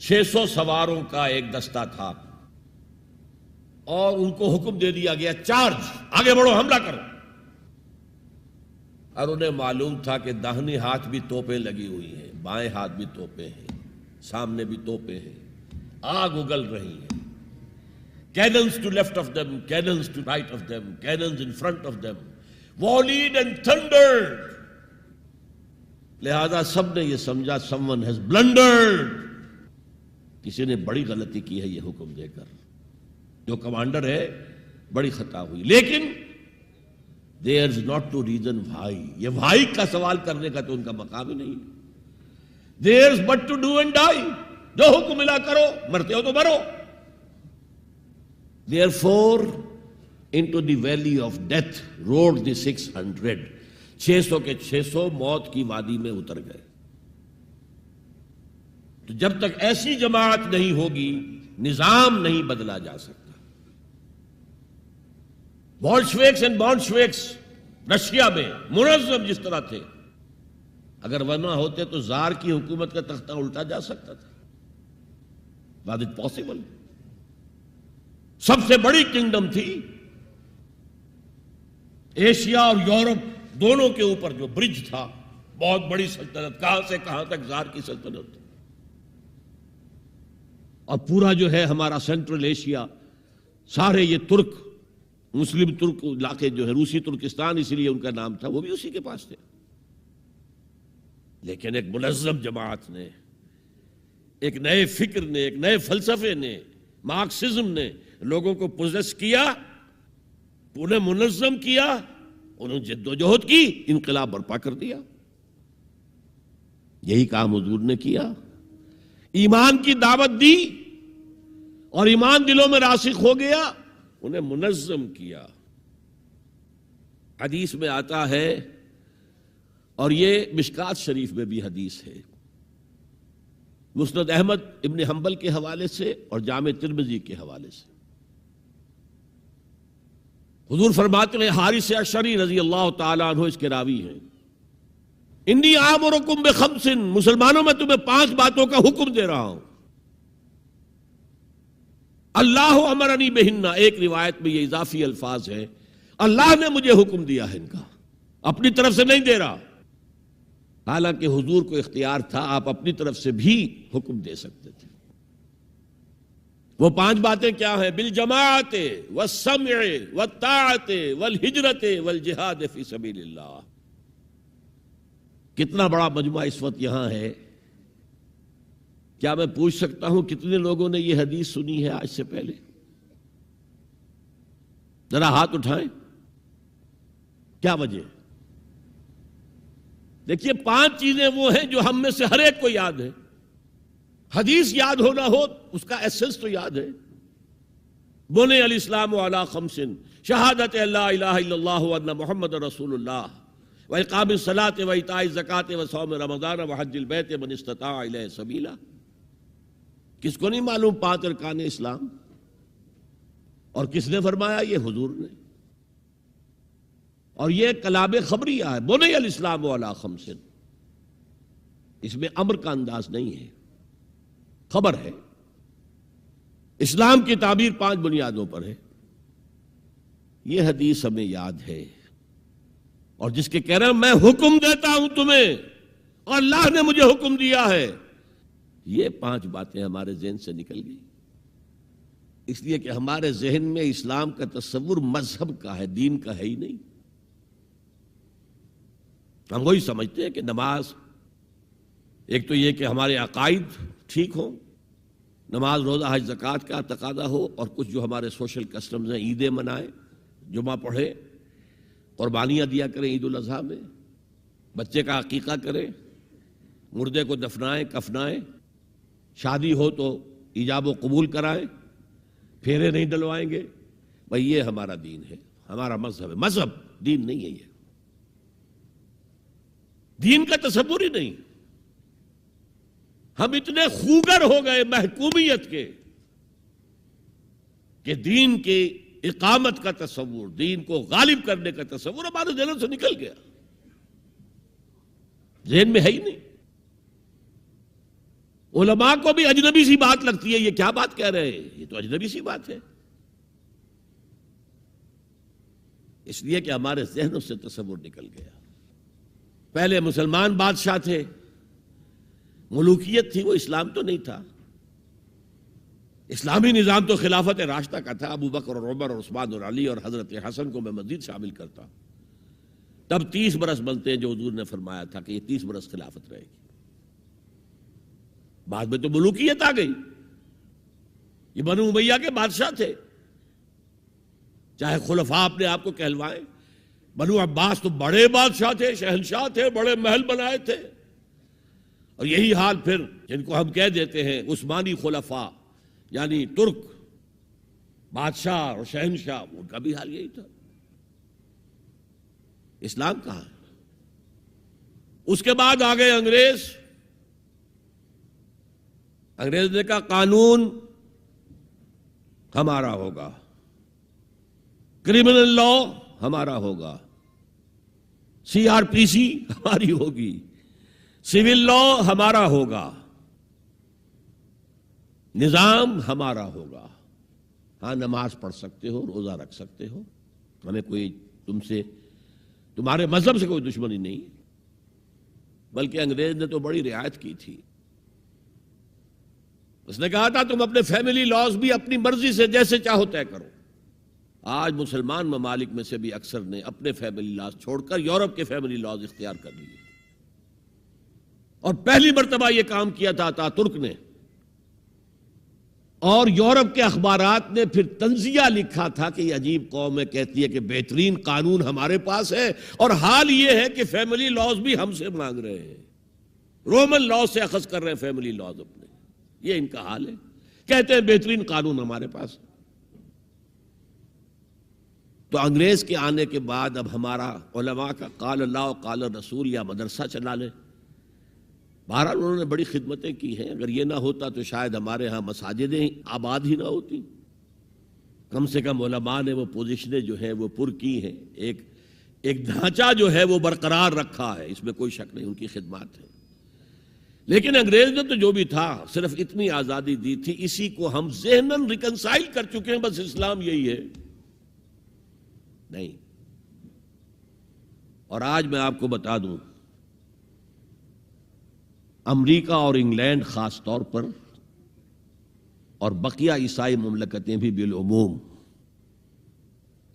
600 سواروں کا ایک دستہ تھا اور ان کو حکم دے دیا گیا چارج، آگے بڑھو، حملہ کرو. اور انہیں معلوم تھا کہ داہنے ہاتھ بھی توپیں لگی ہوئی ہیں، بائیں ہاتھ بھی توپیں ہیں، سامنے بھی توپیں ہیں، آگ اگل رہی ہیں. Cannons to left of them, cannons to right of them, cannons in front of them, volleyed and thundered. لہذا سب نے یہ سمجھا someone has blundered. کسی نے بڑی غلطی کی ہے یہ حکم دے کر. جو کمانڈر ہے بڑی خطا ہوئی. لیکن There's not to reason why. یہ why کا سوال کرنے کا تو ان کا مقام ہی نہیں ہے. There's but to do and die. جو حکم ملا کرو, مرتے ہو تو مرو. Therefore, into the valley of death rode the 600. 600 کے 600 موت کی وادی میں اتر گئے. تو جب تک ایسی جماعت نہیں ہوگی, نظام نہیں بدلا جا سکتا. بولشویکس اینڈ بولشویکس رشیا میں منظم جس طرح تھے, اگر وہ نہ ہوتے تو زار کی حکومت کا تختہ الٹا جا سکتا تھا. Was it possible? سب سے بڑی کنگڈم تھی ایشیا اور یورپ دونوں کے اوپر جو برج تھا, بہت بڑی سلطنت, کہاں سے کہاں تک زار کی سلطنت. اور پورا جو ہے ہمارا سینٹرل ایشیا, سارے یہ ترک, مسلم ترک علاقے جو ہے, روسی ترکستان اس لیے ان کا نام تھا, وہ بھی اسی کے پاس تھے. لیکن ایک منظم جماعت نے, ایک نئے فکر نے, ایک نئے فلسفے نے, مارکسزم نے لوگوں کو پوزیس کیا, انہیں منظم کیا, انہوں نے جد و جہد کی, انقلاب برپا کر دیا. یہی کام حضور نے کیا. ایمان کی دعوت دی اور ایمان دلوں میں راسخ ہو گیا, انہیں منظم کیا. حدیث میں آتا ہے, اور یہ مشکات شریف میں بھی حدیث ہے, مسند احمد ابن حنبل کے حوالے سے اور جامع ترمذی کے حوالے سے. حضور فرماتے ہیں, حارث اشعری رضی اللہ تعالیٰ عنہ اس کے راوی ہیں, انی آمرکم بخمس, مسلمانوں میں تمہیں 5 باتوں کا حکم دے رہا ہوں. اللہ امرنی بہن, ایک روایت میں یہ اضافی الفاظ ہے, اللہ نے مجھے حکم دیا ہے ان کا, اپنی طرف سے نہیں دے رہا. حالانکہ حضور کو اختیار تھا, آپ اپنی طرف سے بھی حکم دے سکتے تھے. وہ 5 باتیں کیا ہیں؟ بالجماعت والسمع والطاعت والہجرت والجہاد فی سبیل اللہ. کتنا بڑا مجمع اس وقت یہاں ہے. کیا میں پوچھ سکتا ہوں کتنے لوگوں نے یہ حدیث سنی ہے آج سے پہلے؟ ذرا ہاتھ اٹھائیں. کیا وجہ؟ دیکھیے 5 چیزیں وہ ہیں جو ہم میں سے ہر ایک کو یاد ہے. حدیث یاد ہونا ہو, اس کا ایسنس تو یاد ہے. بنی الاسلام علی 5, شہادت لا الہ الا اللہ وان محمد رسول اللہ, وإقام الصلاۃ وإیتاء الزکوٰۃ وصوم رمضان وحج البیت من استطاع الیہ سبیلا. کس کو نہیں معلوم 5 ارکان اسلام؟ اور کس نے فرمایا؟ یہ حضور نے. اور یہ کلام خبریہ ہے, بنی الاسلام علی 5. اس میں امر کا انداز نہیں ہے, خبر ہے. اسلام کی تعبیر 5 بنیادوں پر ہے. یہ حدیث ہمیں یاد ہے, اور جس کے کہہ رہے ہیں میں حکم دیتا ہوں تمہیں اور اللہ نے مجھے حکم دیا ہے, یہ 5 باتیں ہمارے ذہن سے نکل گئی. اس لیے کہ ہمارے ذہن میں اسلام کا تصور مذہب کا ہے, دین کا ہے ہی نہیں. ہم وہی سمجھتے ہیں کہ نماز, ایک تو یہ کہ ہمارے عقائد ٹھیک ہوں, نماز روزہ حج زکوٰۃ کا تقاضا ہو, اور کچھ جو ہمارے سوشل کسٹمز ہیں, عیدیں منائیں, جمعہ پڑھیں, قربانیاں دیا کریں عید الاضحیٰ میں, بچے کا عقیقہ کریں, مردے کو دفنائیں کفنائیں, شادی ہو تو ایجاب و قبول کرائیں, پھیرے نہیں ڈلوائیں گے. بھئی یہ ہمارا دین ہے, ہمارا مذہب ہے. مذہب دین نہیں ہے. یہ دین کا تصور ہی نہیں. ہم اتنے خوگر ہو گئے محکومیت کے کہ دین کی اقامت کا تصور, دین کو غالب کرنے کا تصور ہمارے ذہنوں سے نکل گیا, ذہن میں ہے ہی نہیں. علماء کو بھی اجنبی سی بات لگتی ہے, یہ کیا بات کہہ رہے ہیں, یہ تو اجنبی سی بات ہے. اس لیے کہ ہمارے ذہنوں سے تصور نکل گیا. پہلے مسلمان بادشاہ تھے, ملوکیت تھی, وہ اسلام تو نہیں تھا. اسلامی نظام تو خلافت راشدہ کا تھا, ابو بکر اور عمر اور عثمان اور علی اور حضرت حسن کو میں مزید شامل کرتا. تب 30 برس بنتے ہیں جو حضور نے فرمایا تھا کہ یہ 30 برس خلافت رہے گی. بعد میں تو ملوکیت آ گئی. یہ بنو امیہ کے بادشاہ تھے, چاہے خلفاء اپنے آپ کو کہلوائیں, بنو عباس تو بڑے بادشاہ تھے، شہنشاہ تھے، بڑے محل بنائے تھے، اور یہی حال پھر جن کو ہم کہہ دیتے ہیں عثمانی خلفاء، یعنی ترک بادشاہ اور شہنشاہ، ان کا بھی حال یہی تھا۔ اسلام کہاں ہے؟ اس کے بعد آ گئے انگریز نے کہا قانون ہمارا ہوگا، کرمنل لا ہمارا ہوگا، CRPC ہماری ہوگی، سول لا ہمارا ہوگا، نظام ہمارا ہوگا۔ ہاں نماز پڑھ سکتے ہو، روزہ رکھ سکتے ہو، ہمیں کوئی تمہارے مذہب سے کوئی دشمنی نہیں، بلکہ انگریز نے تو بڑی رعایت کی تھی۔ اس نے کہا تھا تم اپنے فیملی لاز بھی اپنی مرضی سے جیسے چاہو طے کرو۔ آج مسلمان ممالک میں سے بھی اکثر نے اپنے فیملی لاز چھوڑ کر یورپ کے فیملی لاز اختیار کر لیے، اور پہلی مرتبہ یہ کام کیا تھا ترک نے، اور یورپ کے اخبارات نے پھر تنزیہ لکھا تھا کہ یہ عجیب قوم ہے، کہتی ہے کہ بہترین قانون ہمارے پاس ہے، اور حال یہ ہے کہ فیملی لاز بھی ہم سے مانگ رہے ہیں، رومن لاز سے اخذ کر رہے ہیں فیملی لاز اپنے۔ یہ ان کا حال ہے، کہتے ہیں بہترین قانون ہمارے پاس ہے۔ تو انگریز کے آنے کے بعد اب ہمارا علماء کا قال اللہ و قال رسول یا مدرسہ چلا لیں۔ بہرحال انہوں نے بڑی خدمتیں کی ہیں، اگر یہ نہ ہوتا تو شاید ہمارے ہاں مساجدیں آباد ہی نہ ہوتی۔ کم سے کم علماء نے وہ پوزیشنیں جو ہیں وہ پر کی ہیں، ایک ڈھانچہ جو ہے وہ برقرار رکھا ہے، اس میں کوئی شک نہیں، ان کی خدمات ہے۔ لیکن انگریز نے تو جو بھی تھا صرف اتنی آزادی دی تھی، اسی کو ہم ذہناً ریکنسائل کر چکے ہیں، بس اسلام یہی ہے نہیں۔ اور آج میں آپ کو بتا دوں، امریکہ اور انگلینڈ خاص طور پر، اور بقیہ عیسائی مملکتیں بھی بالعموم،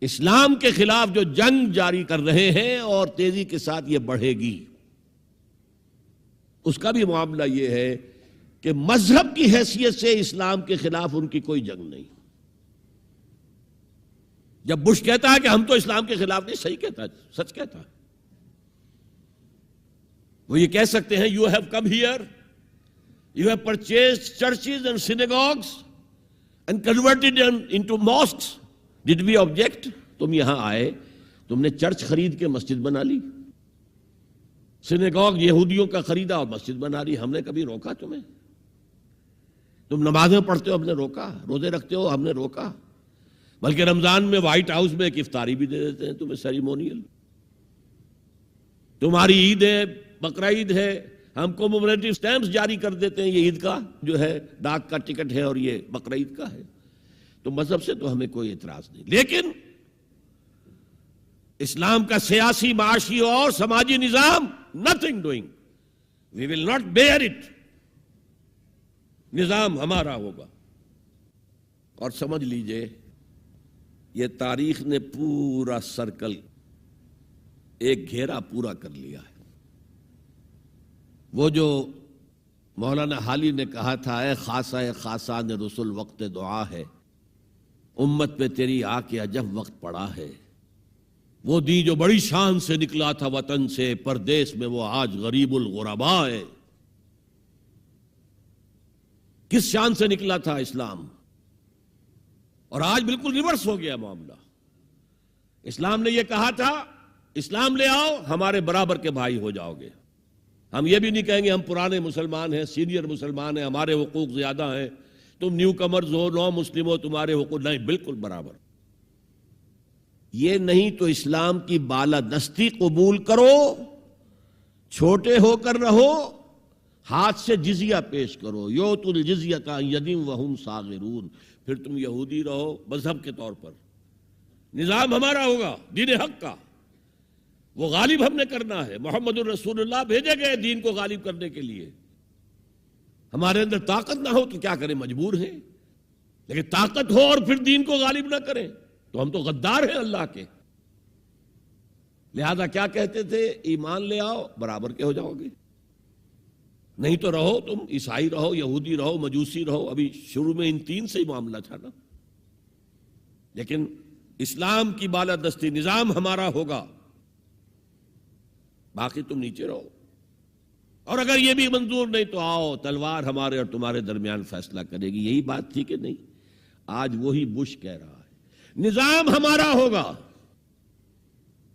اسلام کے خلاف جو جنگ جاری کر رہے ہیں اور تیزی کے ساتھ یہ بڑھے گی، اس کا بھی معاملہ یہ ہے کہ مذہب کی حیثیت سے اسلام کے خلاف ان کی کوئی جنگ نہیں۔ جب بش کہتا ہے کہ ہم تو اسلام کے خلاف نہیں، صحیح کہتا ہے، سچ کہتا ہے۔ وہ یہ کہہ سکتے ہیں you have come here, you have purchased churches and synagogues and converted into mosques, did we object? تم یہاں آئے، تم نے چرچ خرید کے مسجد بنا لی، سینیگاگ یہودیوں کا خریدا اور مسجد بنا لی، ہم نے کبھی روکا تمہیں؟ تم نمازیں پڑھتے ہو، ہم نے روکا؟ روزے رکھتے ہو، ہم نے روکا؟ بلکہ رمضان میں وائٹ ہاؤس میں ایک افطاری بھی دے دیتے ہیں تمہیں، سیریمونیل۔ تمہاری عید ہے، بقرہ عید ہے، ہم کو کومیموریٹو سٹیمپس جاری کر دیتے ہیں، یہ عید کا جو ہے ڈاک کا ٹکٹ ہے اور یہ بقرہ عید کا ہے۔ تو مذہب سے تو ہمیں کوئی اعتراض نہیں، لیکن اسلام کا سیاسی، معاشی اور سماجی نظام nothing doing, we will not bear it، نظام ہمارا ہوگا۔ اور سمجھ لیجئے یہ تاریخ نے پورا سرکل، ایک گھیرا پورا کر لیا ہے۔ وہ جو مولانا حالی نے کہا تھا، اے خاصہ خاصان رسول وقت دعا ہے، امت پہ تیری آ کے عجب وقت پڑا ہے۔ وہ دی جو بڑی شان سے نکلا تھا وطن سے، پردیس میں وہ آج غریب الغرباء ہے۔ کس شان سے نکلا تھا اسلام، اور آج بالکل ریورس ہو گیا معاملہ۔ اسلام نے یہ کہا تھا اسلام لے آؤ، ہمارے برابر کے بھائی ہو جاؤ گے۔ ہم یہ بھی نہیں کہیں گے ہم پرانے مسلمان ہیں، سینئر مسلمان ہیں، ہمارے حقوق زیادہ ہیں، تم نیو کمرز ہو، نو مسلم ہو، تمہارے حقوق نہیں، بالکل برابر۔ یہ نہیں تو اسلام کی بالادستی قبول کرو، چھوٹے ہو کر رہو، ہاتھ سے جزیہ پیش کرو، یؤتُ الجزیۃ عن ید وہم صاغرون، پھر تم یہودی رہو مذہب کے طور پر، نظام ہمارا ہوگا، دین حق کا، وہ غالب ہم نے کرنا ہے۔ محمد الرسول اللہ بھیجے گئے دین کو غالب کرنے کے لیے۔ ہمارے اندر طاقت نہ ہو تو کیا کریں، مجبور ہیں، لیکن طاقت ہو اور پھر دین کو غالب نہ کریں تو ہم تو غدار ہیں اللہ کے۔ لہذا کیا کہتے تھے، ایمان لے آؤ، برابر کے ہو جاؤ گے، نہیں تو رہو تم عیسائی رہو، یہودی رہو، مجوسی رہو۔ ابھی شروع میں ان تین سے ہی معاملہ تھا نا، لیکن اسلام کی بالادستی، نظام ہمارا ہوگا، باقی تم نیچے رہو، اور اگر یہ بھی منظور نہیں تو آؤ تلوار ہمارے اور تمہارے درمیان فیصلہ کرے گی۔ یہی بات تھی کہ نہیں؟ آج وہی بش کہہ رہا ہے نظام ہمارا ہوگا،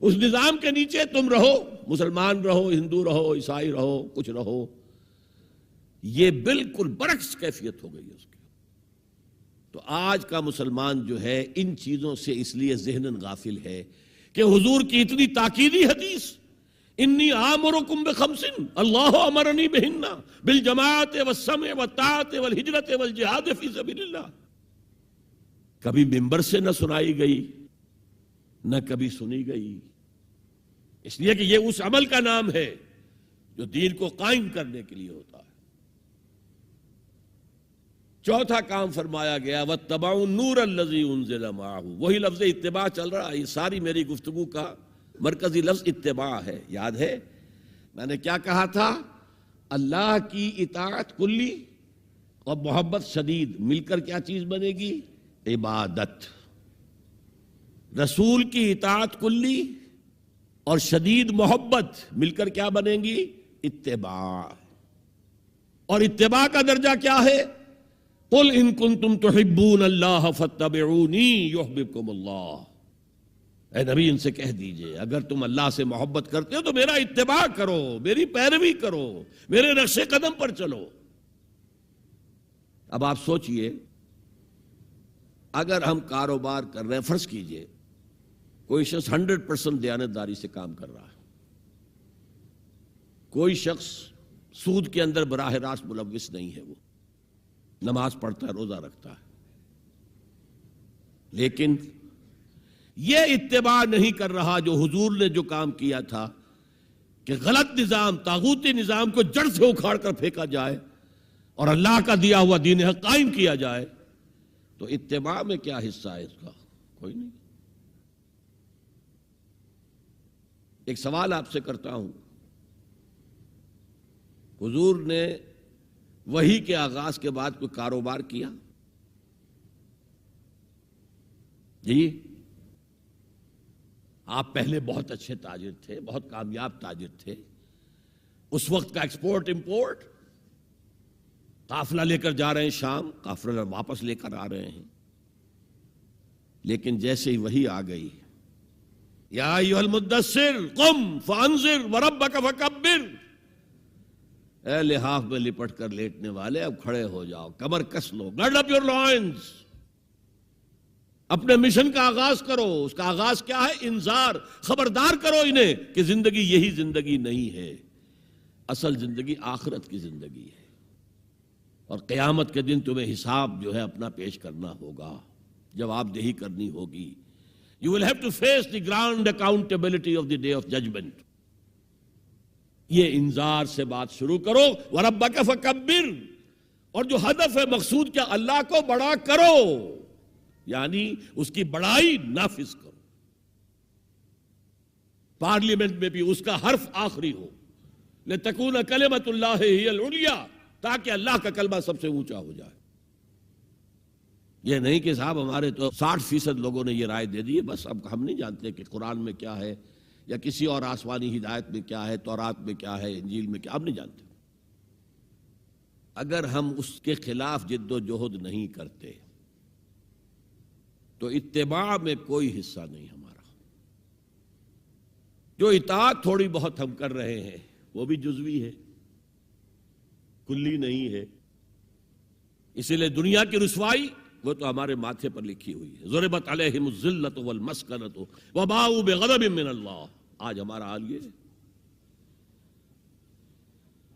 اس نظام کے نیچے تم رہو، مسلمان رہو، ہندو رہو، عیسائی رہو، کچھ رہو۔ یہ بالکل برعکس کیفیت ہو گئی ہے اس کی۔ تو آج کا مسلمان جو ہے ان چیزوں سے اس لیے ذہناً غافل ہے کہ حضور کی اتنی تاکیدی حدیث انی آمرکم بخمس اللہ امرنی بہن بالجماعت والسمع والطاعت والہجرت والجہاد فی سبیل اللہ، کبھی ممبر سے نہ سنائی گئی نہ کبھی سنی گئی، اس لیے کہ یہ اس عمل کا نام ہے جو دین کو قائم کرنے کے لیے ہوتا ہے۔ چوتھا کام فرمایا گیا واتبعوا النور الذی انزل معہ، وہی لفظ اتباع چل رہا ہے۔ یہ ساری میری گفتگو کا مرکزی لفظ اتباع ہے، یاد ہے میں نے کیا کہا تھا؟ اللہ کی اطاعت کلی اور محبت شدید مل کر کیا چیز بنے گی؟ عبادت۔ رسول کی اطاعت کلی اور شدید محبت مل کر کیا بنیں گی؟ اتباع۔ اور اتباع کا درجہ کیا ہے؟ قل ان کنتم تحبون اللہ فاتبعونی یحببکم اللہ، اے نبی ان سے کہہ دیجئے اگر تم اللہ سے محبت کرتے ہو تو میرا اتباع کرو، میری پیروی کرو، میرے نقش قدم پر چلو۔ اب آپ سوچئے اگر ہم کاروبار کر رہے ہیں، فرض کیجئے کوئی شخص 100% دیانتداری سے کام کر رہا ہے، کوئی شخص سود کے اندر براہ راست ملوث نہیں ہے، وہ نماز پڑھتا ہے، روزہ رکھتا ہے، لیکن یہ اتباع نہیں کر رہا جو حضور نے جو کام کیا تھا کہ غلط نظام، طاغوتی نظام کو جڑ سے اکھاڑ کر پھینکا جائے اور اللہ کا دیا ہوا دین حق قائم کیا جائے، تو اتباع میں کیا حصہ ہے اس کا؟ کوئی نہیں۔ ایک سوال آپ سے کرتا ہوں، حضور نے وحی کے آغاز کے بعد کوئی کاروبار کیا؟ جی آپ پہلے بہت اچھے تاجر تھے، بہت کامیاب تاجر تھے، اس وقت کا ایکسپورٹ امپورٹ، قافلہ لے کر جا رہے ہیں شام، قافلہ واپس لے کر آ رہے ہیں، لیکن جیسے ہی وحی آ گئی یا ایھا المدثر قم فانذر وربک فکبر، اے لحاف میں لپٹ کر لیٹنے والے اب کھڑے ہو جاؤ، کمر کس لو، گرڈ اپ یور لائنز، اپنے مشن کا آغاز کرو۔ اس کا آغاز کیا ہے؟ انذار، خبردار کرو انہیں کہ زندگی یہی زندگی نہیں ہے، اصل زندگی آخرت کی زندگی ہے، اور قیامت کے دن تمہیں حساب جو ہے اپنا پیش کرنا ہوگا، جواب دہی کرنی ہوگی۔ You will have to face the grand accountability of the day of judgment۔ یہ انذار سے بات شروع کرو، وَرَبَّكَ فَكَبِّرْ، اور جو ہدف ہے مقصود کیا؟ اللہ کو بڑا کرو، یعنی اس کی بڑائی نافذ کرو۔ پارلیمنٹ میں بھی اس کا حرف آخری ہو، لِتَكُونَ كَلِمَةُ اللَّهِ هِيَ الْعُلْيَا، تاکہ اللہ کا کلمہ سب سے اونچا ہو جائے۔ یہ نہیں کہ صاحب ہمارے تو 60% لوگوں نے یہ رائے دے دی ہے، بس اب ہم نہیں جانتے کہ قرآن میں کیا ہے یا کسی اور آسمانی ہدایت میں کیا ہے، تورات میں کیا ہے، انجیل میں کیا، ہم نہیں جانتے۔ اگر ہم اس کے خلاف جد و جہد نہیں کرتے تو اتباع میں کوئی حصہ نہیں ہمارا۔ جو اطاعت تھوڑی بہت ہم کر رہے ہیں وہ بھی جزوی ہے، کلی نہیں ہے، اسی لیے دنیا کی رسوائی وہ تو ہمارے ماتھے پر لکھی ہوئی ہے، ضربت علیہم الذلۃ والمسکنۃ وباؤوا بغضب من اللہ۔ آج ہمارا حال یہ ہے۔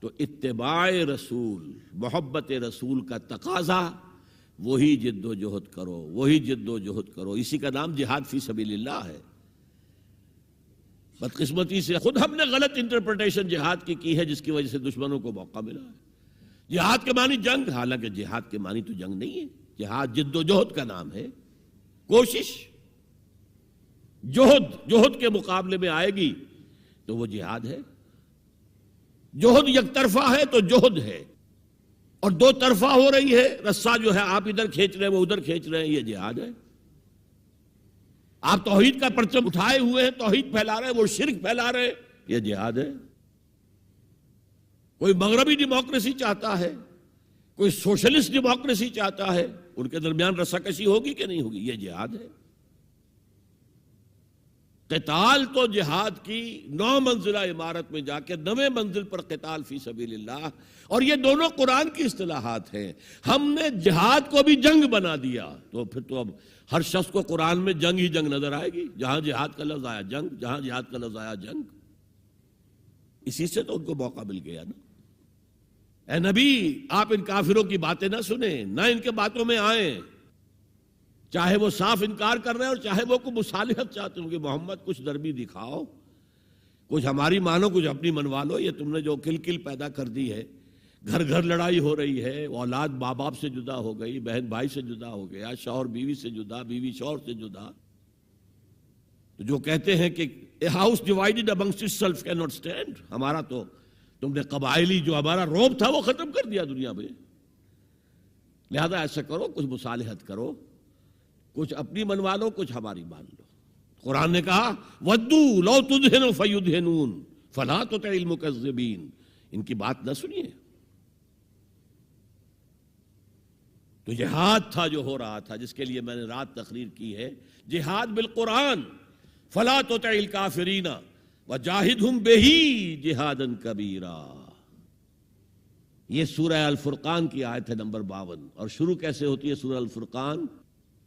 تو اتباع رسول، محبت رسول کا تقاضا وہی جد و جہد کرو، وہی جد و جہد کرو، اسی کا نام جہاد فی سبیل اللہ ہے۔ بدقسمتی سے خود ہم نے غلط انٹرپریٹیشن جہاد کی ہے، جس کی وجہ سے دشمنوں کو موقع ملا ہے۔ جہاد کے معنی جنگ، حالانکہ جہاد کے معنی تو جنگ نہیں ہے، جہاد جد و جہد کا نام ہے، کوشش۔ جہد کے مقابلے میں آئے گی تو وہ جہاد ہے۔ جہد یک طرفہ ہے تو جہد ہے، اور دو طرفہ ہو رہی ہے، رسہ جو ہے آپ ادھر کھینچ رہے ہیں وہ ادھر کھینچ رہے ہیں، یہ جہاد ہے۔ آپ توحید کا پرچم اٹھائے ہوئے ہیں، توحید پھیلا رہے ہیں، وہ شرک پھیلا رہے ہیں، یہ جہاد ہے؟ کوئی مغربی ڈیموکریسی چاہتا ہے، کوئی سوشلسٹ ڈیموکریسی چاہتا ہے، ان کے درمیان رساکشی ہوگی کہ نہیں ہوگی؟ یہ جہاد ہے۔ قتال تو جہاد کی 9 منزلہ عمارت میں جا کے 9ویں منزل پر قتال فی سبیل اللہ، اور یہ دونوں قرآن کی اصطلاحات ہیں۔ ہم نے جہاد کو بھی جنگ بنا دیا، تو پھر تو اب ہر شخص کو قرآن میں جنگ ہی جنگ نظر آئے گی۔ جہاں جہاد کا لفظ آیا جنگ، جہاں جہاد کا لفظ آیا جنگ۔ اسی سے تو ان کو موقع مل گیا نا۔ اے نبی، آپ ان کافروں کی باتیں نہ سنیں، نہ ان کے باتوں میں آئیں، چاہے وہ صاف انکار کر رہے ہیں اور چاہے وہ کوئی مصالحت چاہتے ہوں کہ محمد کچھ دربی دکھاؤ، کچھ ہماری مانو، کچھ اپنی منوا لو۔ یہ تم نے جو کل پیدا کر دی ہے، گھر گھر لڑائی ہو رہی ہے، اولاد ماں باپ سے جدا ہو گئی، بہن بھائی سے جدا ہو گیا، شوہر بیوی سے جدا، بیوی شوہر سے جدا۔ تو جو کہتے ہیں کہ a house divided amongst it self can not stand, ہمارا تو تم نے قبائلی جو ہمارا روب تھا وہ ختم کر دیا دنیا میں۔ لہذا ایسا کرو، کچھ مصالحت کرو، کچھ اپنی منوا لو، کچھ ہماری مان لو۔ قرآن نے کہا وَدُّوا لَوْ تُدْهِنُ فَيُدْهِنُونَ فَلَا تُطِعِ الْمُكَذِّبِينَ، ان کی بات نہ سنیے۔ تو جہاد تھا جو ہو رہا تھا، جس کے لیے میں نے رات تقریر کی ہے، جہاد بالقرآن۔ فَلَا تُطِعِ الْكَافِرِينَ وَجَاهِدْهُمْ بِهِ جِهَادًا كَبِيرًا۔ یہ سورہ الفرقان کی آیت ہے نمبر 52، اور شروع کیسے ہوتی ہے سورہ الفرقان؟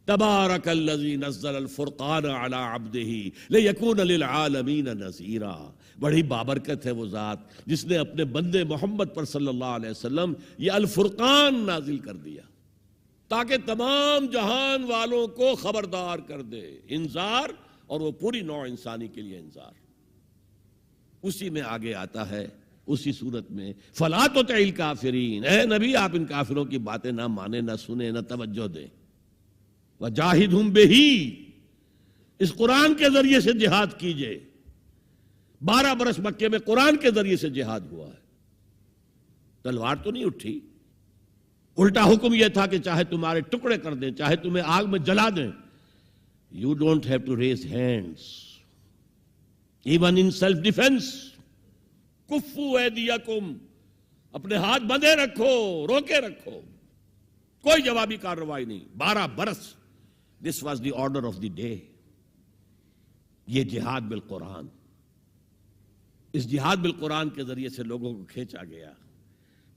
تبارک الذی نزل الفرقان علی عبدہ لیکون للعالمین نذیرا۔ بڑی بابرکت ہے وہ ذات جس نے اپنے بندے محمد پر صلی اللہ علیہ وسلم یہ الفرقان نازل کر دیا تاکہ تمام جہان والوں کو خبردار کر دے، انذار، اور وہ پوری نوع انسانی کے لیے انذار۔ اسی میں آگے آتا ہے، اسی صورت میں فلا تطع الکافرین، اے نبی آپ ان کافروں کی باتیں نہ مانیں، نہ سنیں، نہ توجہ دیں۔ وَجَاهِدْهُمْ بِهِ، اس قرآن کے ذریعے سے جہاد کیجئے۔ 12 برس مکے میں قرآن کے ذریعے سے جہاد ہوا ہے، تلوار تو نہیں اٹھی۔ الٹا حکم یہ تھا کہ چاہے تمہارے ٹکڑے کر دیں، چاہے تمہیں آگ میں جلا دیں، you don't have to raise hands even in self defense۔ کفو ایدیکم، اپنے ہاتھ بندھے رکھو، روکے رکھو، کوئی جوابی کارروائی نہیں۔ 12 برس this was the order of the day. یہ جہاد بالقرآن، اس جہاد بالقرآن کے ذریعے سے لوگوں کو کھینچا گیا،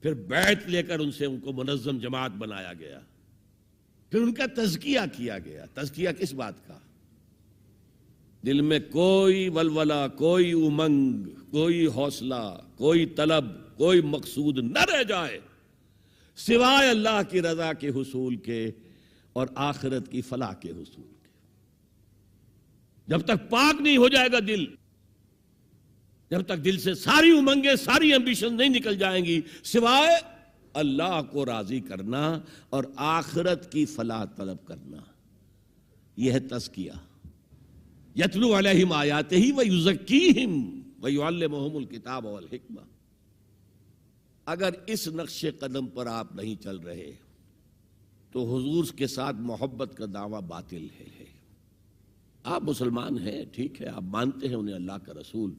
پھر بیعت لے کر ان سے ان کو منظم جماعت بنایا گیا، پھر ان کا تزکیہ کیا گیا۔ تزکیہ کس بات کا؟ دل میں کوئی ولولہ، کوئی امنگ، کوئی حوصلہ، کوئی طلب، کوئی مقصود نہ رہ جائے سوائے اللہ کی رضا کے حصول کے اور آخرت کی فلاح کے حصول کے۔ جب تک پاک نہیں ہو جائے گا دل، جب تک دل سے ساری امنگیں، ساری ایمبیشن نہیں نکل جائیں گی سوائے اللہ کو راضی کرنا اور آخرت کی فلاح طلب کرنا، یہ ہے تزکیہ۔ یتلو علیہم آیاتہ ویزکیہم ویعلمہم الکتاب والحکمہ۔ اگر اس نقش قدم پر آپ نہیں چل رہے تو حضور کے ساتھ محبت کا دعویٰ باطل ہے۔ آپ مسلمان ہیں، ٹھیک ہے، آپ مانتے ہیں انہیں اللہ کا رسول،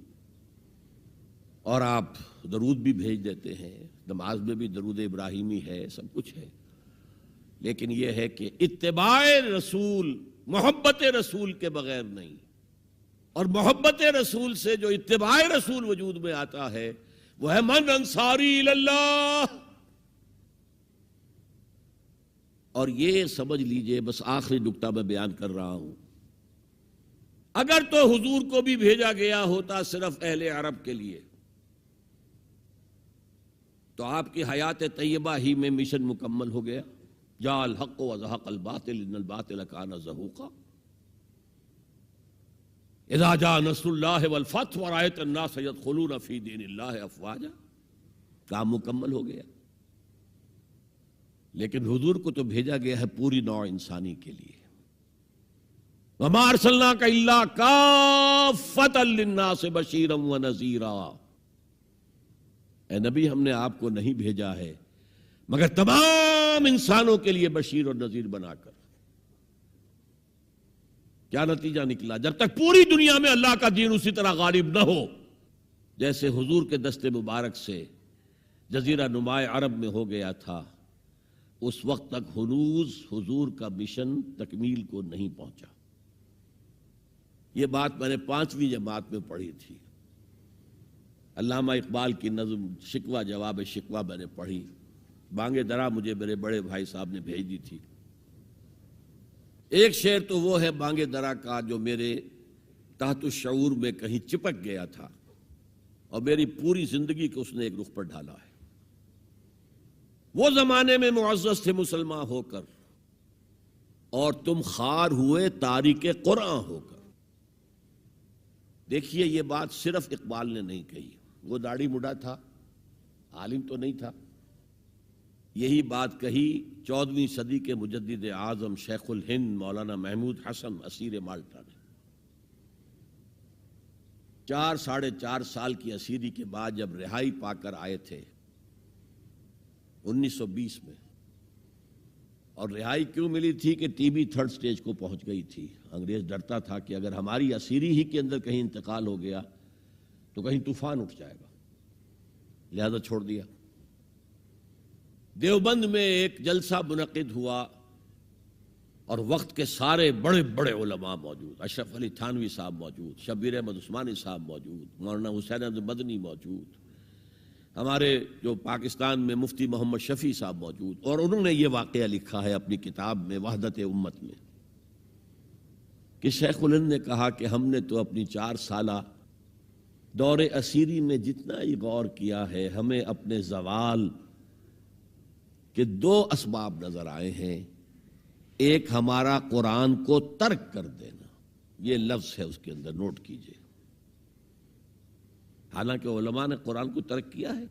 اور آپ درود بھی بھیج دیتے ہیں، نماز میں بھی درود ابراہیمی ہے، سب کچھ ہے، لیکن یہ ہے کہ اتباع رسول، محبت رسول کے بغیر نہیں۔ اور محبت رسول سے جو اتباع رسول وجود میں آتا ہے وہ ہے من انصاری اللہ۔ اور یہ سمجھ لیجئے، بس آخری نکتہ میں بیان کر رہا ہوں، اگر تو حضور کو بھی بھیجا گیا ہوتا صرف اہل عرب کے لیے تو آپ کی حیات طیبہ ہی میں مشن مکمل ہو گیا۔ جاء الحق وزهق الباطل ان الباطل کان زہوقا۔ اذا جاء نصر اللہ والفتح ورأیت الناس يدخلون فی دین اللہ افواجا، کام مکمل ہو گیا۔ لیکن حضور کو تو بھیجا گیا ہے پوری نوع انسانی کے لیے۔ وما ارسلناک الا کافۃ للناس بشیرا ونذیرا، اے نبی ہم نے آپ کو نہیں بھیجا ہے مگر تمام انسانوں کے لیے بشیر اور نذیر بنا کر۔ کیا نتیجہ نکلا؟ جب تک پوری دنیا میں اللہ کا دین اسی طرح غالب نہ ہو جیسے حضور کے دست مبارک سے جزیرہ نماء عرب میں ہو گیا تھا، اس وقت تک ہنوز حضور کا مشن تکمیل کو نہیں پہنچا۔ یہ بات میں نے 5ویں جماعت میں پڑھی تھی۔ علامہ اقبال کی نظم شکوہ جواب شکوہ میں نے پڑھی، بانگ درا مجھے میرے بڑے بھائی صاحب نے بھیج دی تھی۔ ایک شعر تو وہ ہے بانگ درا کا جو میرے تحت الشعور میں کہیں چپک گیا تھا اور میری پوری زندگی کو اس نے ایک رخ پر ڈھالا ہے۔ وہ زمانے میں معزز تھے مسلمان ہو کر، اور تم خوار ہوئے تاریک قرآن ہو کر۔ دیکھیے یہ بات صرف اقبال نے نہیں کہی، وہ داڑھی مڈا تھا، عالم تو نہیں تھا۔ یہی بات کہی 14ویں صدی کے مجدد اعظم شیخ الہند مولانا محمود حسن اسیر مالٹا نے۔ 4 سال کی اسیری کے بعد جب رہائی پا کر آئے تھے 1920 میں، اور رہائی کیوں ملی تھی کہ ٹی بی 3rd سٹیج کو پہنچ گئی تھی۔ انگریز ڈرتا تھا کہ اگر ہماری اسیری ہی کے اندر کہیں انتقال ہو گیا تو کہیں طوفان اٹھ جائے گا، لہذا چھوڑ دیا۔ دیوبند میں ایک جلسہ منعقد ہوا اور وقت کے سارے بڑے بڑے علماء موجود، اشرف علی تھانوی صاحب موجود، شبیر احمد عثمانی صاحب موجود، مولانا حسین احمد مدنی موجود، ہمارے جو پاکستان میں مفتی محمد شفیع صاحب موجود، اور انہوں نے یہ واقعہ لکھا ہے اپنی کتاب میں وحدت امت میں کہ شیخ الہند نے کہا کہ ہم نے تو اپنی 4 سالہ دور اسیری میں جتنا ہی غور کیا ہے، ہمیں اپنے زوال کے 2 اسباب نظر آئے ہیں۔ ایک ہمارا قرآن کو ترک کر دینا، یہ لفظ ہے اس کے اندر، نوٹ کیجئے۔ حالانکہ علماء نے قرآن کو ترک کیا ہے،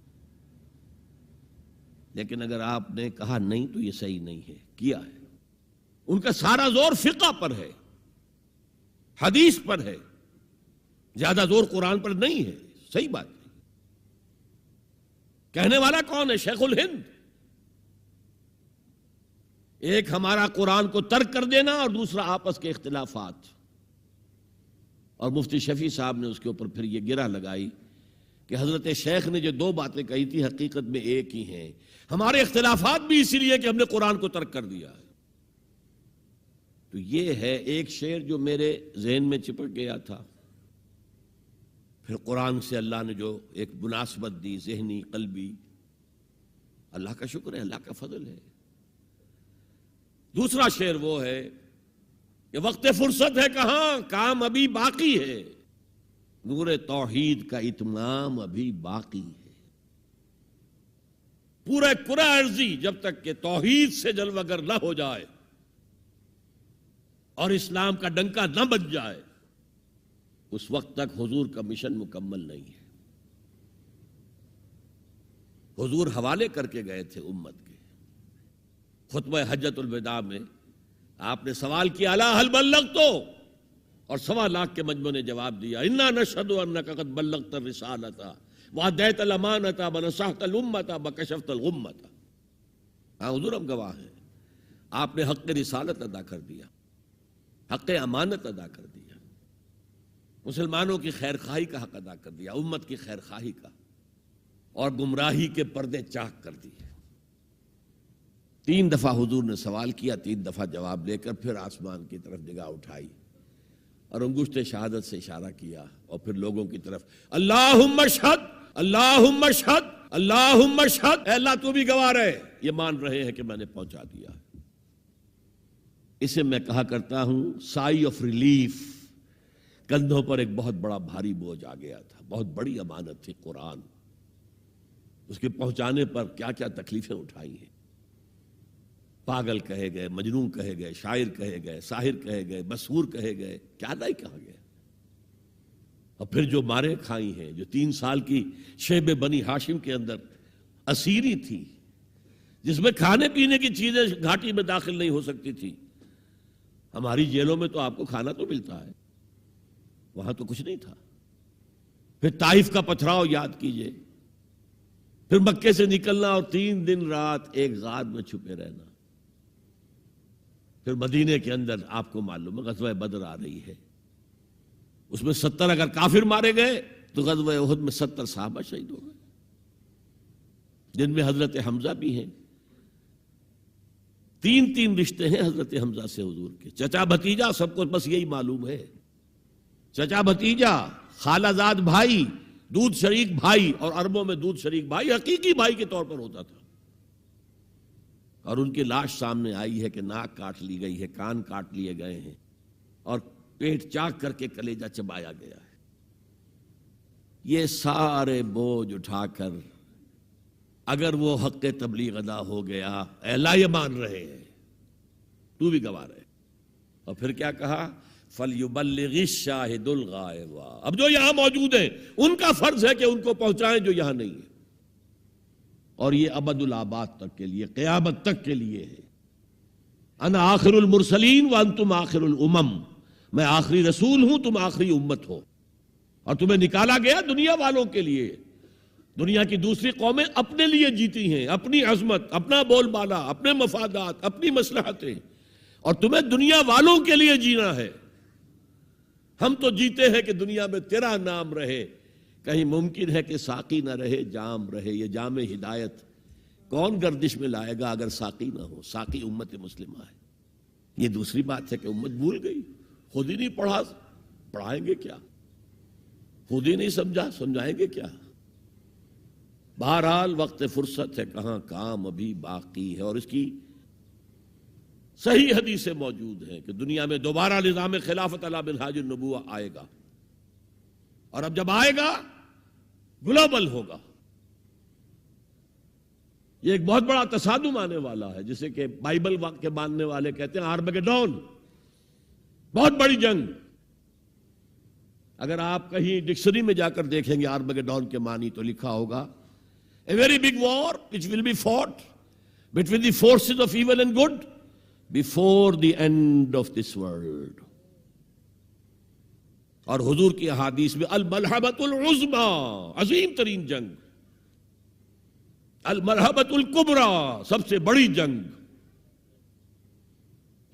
لیکن اگر آپ نے کہا نہیں تو یہ صحیح نہیں ہے، کیا ہے۔ ان کا سارا زور فقہ پر ہے، حدیث پر ہے، زیادہ زور قرآن پر نہیں ہے۔ صحیح بات نہیں۔ کہنے والا کون ہے؟ شیخ الہند۔ ایک ہمارا قرآن کو ترک کر دینا اور دوسرا آپس کے اختلافات۔ اور مفتی شفیع صاحب نے اس کے اوپر پھر یہ گرہ لگائی کہ حضرت شیخ نے جو 2 باتیں کہی تھی حقیقت میں ایک ہی ہیں، ہمارے اختلافات بھی اسی لیے کہ ہم نے قرآن کو ترک کر دیا ہے۔ تو یہ ہے ایک شعر جو میرے ذہن میں چپک گیا تھا۔ پھر قرآن سے اللہ نے جو ایک مناسبت دی، ذہنی قلبی، اللہ کا شکر ہے، اللہ کا فضل ہے۔ دوسرا شعر وہ ہے کہ وقت فرصت ہے کہاں، کام ابھی باقی ہے، نور توحید کا اتمام ابھی باقی ہے۔ پورا کرہ ارضی جب تک کہ توحید سے جلوگر نہ ہو جائے اور اسلام کا ڈنکا نہ بج جائے، اس وقت تک حضور کا مشن مکمل نہیں ہے۔ حضور حوالے کر کے گئے تھے امت کے۔ خطبہ حجۃ الوداع میں آپ نے سوال کیا الا هل بلغت، اور 1.25 لاکھ کے مجمع نے جواب دیا انا نشهد انک قد بلغت الرسالۃ وادیت الامانۃ ونصحت الامۃ وکشفت الغمۃ۔ ہاں حضور ہم گواہ ہیں، آپ نے حق رسالت ادا کر دیا، حق امانت ادا کر دیا، مسلمانوں کی خیر خواہی کا حق ادا کر دیا، امت کی خیر خواہی کا، اور گمراہی کے پردے چاک کر دیے۔ 3 دفعہ حضور نے سوال کیا، 3 دفعہ جواب دے کر پھر آسمان کی طرف نگاہ اٹھائی اور انگشت شہادت سے اشارہ کیا، اور پھر لوگوں کی طرف اللہم اشہد اللہم اشہد اللہم اشہد، اے اللہ تو بھی گواہ رہے، یہ مان رہے ہیں کہ میں نے پہنچا دیا۔ اسے میں کہا کرتا ہوں سائی آف ریلیف۔ کندھوں پر ایک بہت بڑا بھاری بوجھ آ گیا تھا، بہت بڑی امانت تھی قرآن، اس کے پہنچانے پر کیا کیا تکلیفیں اٹھائی ہیں۔ پاگل کہے گئے، مجنون کہے گئے، شاعر کہے گئے، ساحر کہے گئے، مسحور کہے گئے، کیا نہیں کہا گیا۔ اور پھر جو مارے کھائی ہیں، جو 3 سال کی شیب بنی ہاشم کے اندر اسیری تھی، جس میں کھانے پینے کی چیزیں گھاٹی میں داخل نہیں ہو سکتی تھی۔ ہماری جیلوں میں تو آپ کو کھانا تو ملتا ہے، وہاں تو کچھ نہیں تھا۔ پھر طائف کا پتھراؤ یاد کیجئے، پھر مکے سے نکلنا اور 3 دن رات ایک غار میں چھپے رہنا، پھر مدینے کے اندر آپ کو معلوم ہے غزوہ بدر آ رہی ہے، اس میں 70 اگر کافر مارے گئے تو غزوہ احد میں 70 صحابہ شہید ہو گئے، جن میں حضرت حمزہ بھی ہیں۔ 3 رشتے ہیں حضرت حمزہ سے حضور کے، چچا بھتیجا، سب کو بس یہی معلوم ہے، چچا بھتیجا، خالہ زاد بھائی، دودھ شریک بھائی، اور عربوں میں دودھ شریک بھائی حقیقی بھائی کے طور پر ہوتا تھا۔ اور ان کی لاش سامنے آئی ہے کہ ناک کاٹ لی گئی ہے، کان کاٹ لیے گئے ہیں، اور پیٹ چاک کر کے کلیجہ چبایا گیا ہے۔ یہ سارے بوجھ اٹھا کر اگر وہ حق تبلیغ ادا ہو گیا، اے اللہ یہ مان رہے ہیں، تو بھی گواہ رہے، اور پھر کیا کہا؟ فَلْيُبَلِّغِ الشَّاهِدُ الْغَائِبَ، اب جو یہاں موجود ہیں ان کا فرض ہے کہ ان کو پہنچائیں جو یہاں نہیں ہیں، اور یہ ابد الآباد تک کے لیے، قیامت تک کے لیے ہے۔ انا آخر المرسلین وانتم آخر الامم، میں آخری رسول ہوں، تم آخری امت ہو، اور تمہیں نکالا گیا دنیا والوں کے لیے۔ دنیا کی دوسری قومیں اپنے لیے جیتی ہیں، اپنی عظمت، اپنا بول بالا، اپنے مفادات، اپنی مصلحتیں، اور تمہیں دنیا والوں کے لیے جینا ہے۔ ہم تو جیتے ہیں کہ دنیا میں تیرا نام رہے، کہیں ممکن ہے کہ ساقی نہ رہے جام رہے۔ یہ جام ہدایت کون گردش میں لائے گا اگر ساقی نہ ہو؟ ساقی امت مسلمہ ہے۔ یہ دوسری بات ہے کہ امت بھول گئی، خود ہی نہیں پڑھا، پڑھائیں گے کیا؟ خود ہی نہیں سمجھا، سمجھائیں گے کیا؟ بہرحال وقت فرصت ہے، کہاں کام ابھی باقی ہے، اور اس کی صحیح حدیثیں موجود ہیں کہ دنیا میں دوبارہ نظام خلافت علی منہاج النبوہ آئے گا، اور اب جب آئے گا گلوبل ہوگا۔ یہ ایک بہت بڑا تصادم آنے والا ہے، جسے کہ بائبل کے ماننے والے کہتے ہیں آرمگیڈون، بہت بڑی جنگ۔ اگر آپ کہیں ڈکشنری میں جا کر دیکھیں گے آرمگیڈون کے معنی تو لکھا ہوگا A very big war which will be fought between the forces of evil and good before the end of this world۔ اور حضور کی احادیث میں الملحمۃ العظمی، عظیم ترین جنگ، الملحمۃ الکبریٰ، سب سے بڑی جنگ،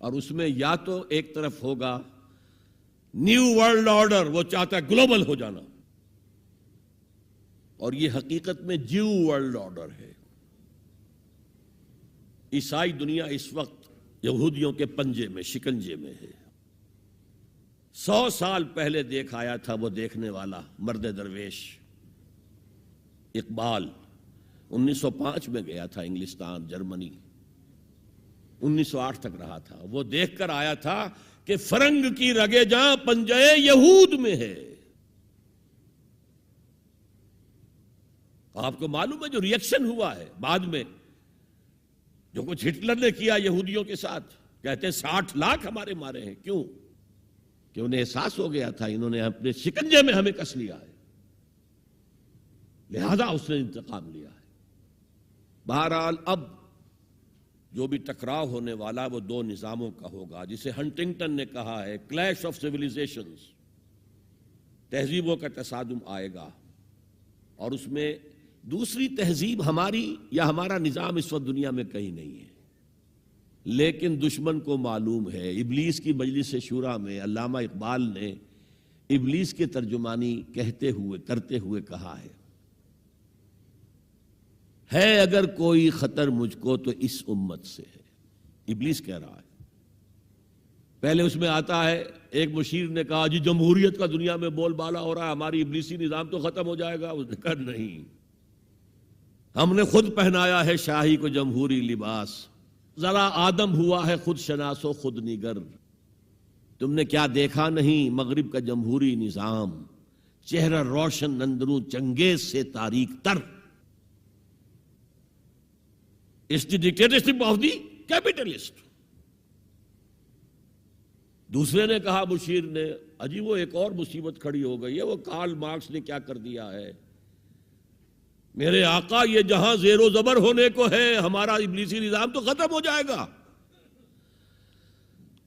اور اس میں یا تو ایک طرف ہوگا نیو ورلڈ آرڈر، وہ چاہتا ہے گلوبل ہو جانا، اور یہ حقیقت میں جیو ورلڈ آرڈر ہے۔ عیسائی دنیا اس وقت یہودیوں کے پنجے میں، شکنجے میں ہے۔ 100 سال پہلے دیکھ آیا تھا وہ دیکھنے والا مرد درویش اقبال، 1905 میں گیا تھا انگلستان، جرمنی، 1908 تک رہا تھا۔ وہ دیکھ کر آیا تھا کہ فرنگ کی رگے جاں پنجے یہود میں ہے۔ آپ کو معلوم ہے جو ریئیکشن ہوا ہے بعد میں، جو کچھ ہٹلر نے کیا یہودیوں کے ساتھ، کہتے ہیں 60 لاکھ ہمارے مارے ہیں۔ کیوں؟ کہ انہیں احساس ہو گیا تھا انہوں نے اپنے شکنجے میں ہمیں کس لیا ہے، لہذا اس نے انتقام لیا ہے۔ بہرحال اب جو بھی ٹکراؤ ہونے والا وہ 2 نظاموں کا ہوگا، جسے ہنٹنگٹن نے کہا ہے کلیش آف سیویلائزیشنز، تہذیبوں کا تصادم آئے گا، اور اس میں دوسری تہذیب ہماری یا ہمارا نظام اس وقت دنیا میں کہیں نہیں ہے، لیکن دشمن کو معلوم ہے۔ ابلیس کی مجلس شورا میں علامہ اقبال نے ابلیس کی ترجمانی کرتے ہوئے کہا ہے اگر کوئی خطر مجھ کو تو اس امت سے ہے۔ ابلیس کہہ رہا ہے۔ پہلے اس میں آتا ہے ایک مشیر نے کہا جی جمہوریت کا دنیا میں بول بالا ہو رہا ہے، ہماری ابلیسی نظام تو ختم ہو جائے گا۔ اس نے کہا نہیں، ہم نے خود پہنایا ہے شاہی کو جمہوری لباس، ذرا آدم ہوا ہے خود شناس و خود نگر، تم نے کیا دیکھا نہیں مغرب کا جمہوری نظام، چہرہ روشن اندروں چنگیز سے تاریک تر، It's the dictatorship of the capitalist۔ دوسرے نے کہا مشیر نے اجی وہ ایک اور مصیبت کھڑی ہو گئی ہے، وہ کارل مارکس نے کیا کر دیا ہے، میرے آقا یہ جہاں زیر و زبر ہونے کو ہے ہمارا ابلیسی نظام تو ختم ہو جائے گا۔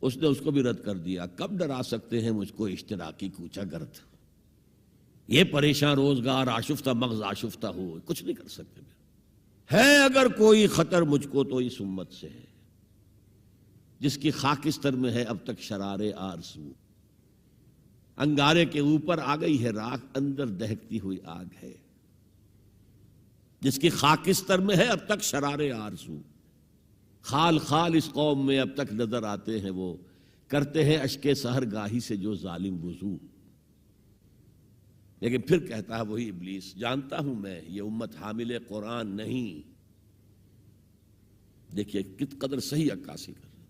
اس نے اس کو بھی رد کر دیا۔ کب ڈرا سکتے ہیں مجھ کو اشتراکی کوچہ گرد، یہ پریشان روزگار آشفتہ مغز آشفتہ ہو، کچھ نہیں کر سکتے۔ ہے اگر کوئی خطر مجھ کو تو اس امت سے ہے جس کی خاکستر میں ہے اب تک شرار آرزو، انگارے کے اوپر آ گئی ہے راکھ، اندر دہکتی ہوئی آگ ہے، جس کی خاکستر میں ہے اب تک شرارے آرزو۔ خال خال اس قوم میں اب تک نظر آتے ہیں وہ، کرتے ہیں اشک سحر گاہی سے جو ظالم وضو۔ لیکن پھر کہتا ہے وہی ابلیس، جانتا ہوں میں یہ امت حامل قرآن نہیں۔ دیکھیے کت قدر صحیح عکاسی کر رہا ہے۔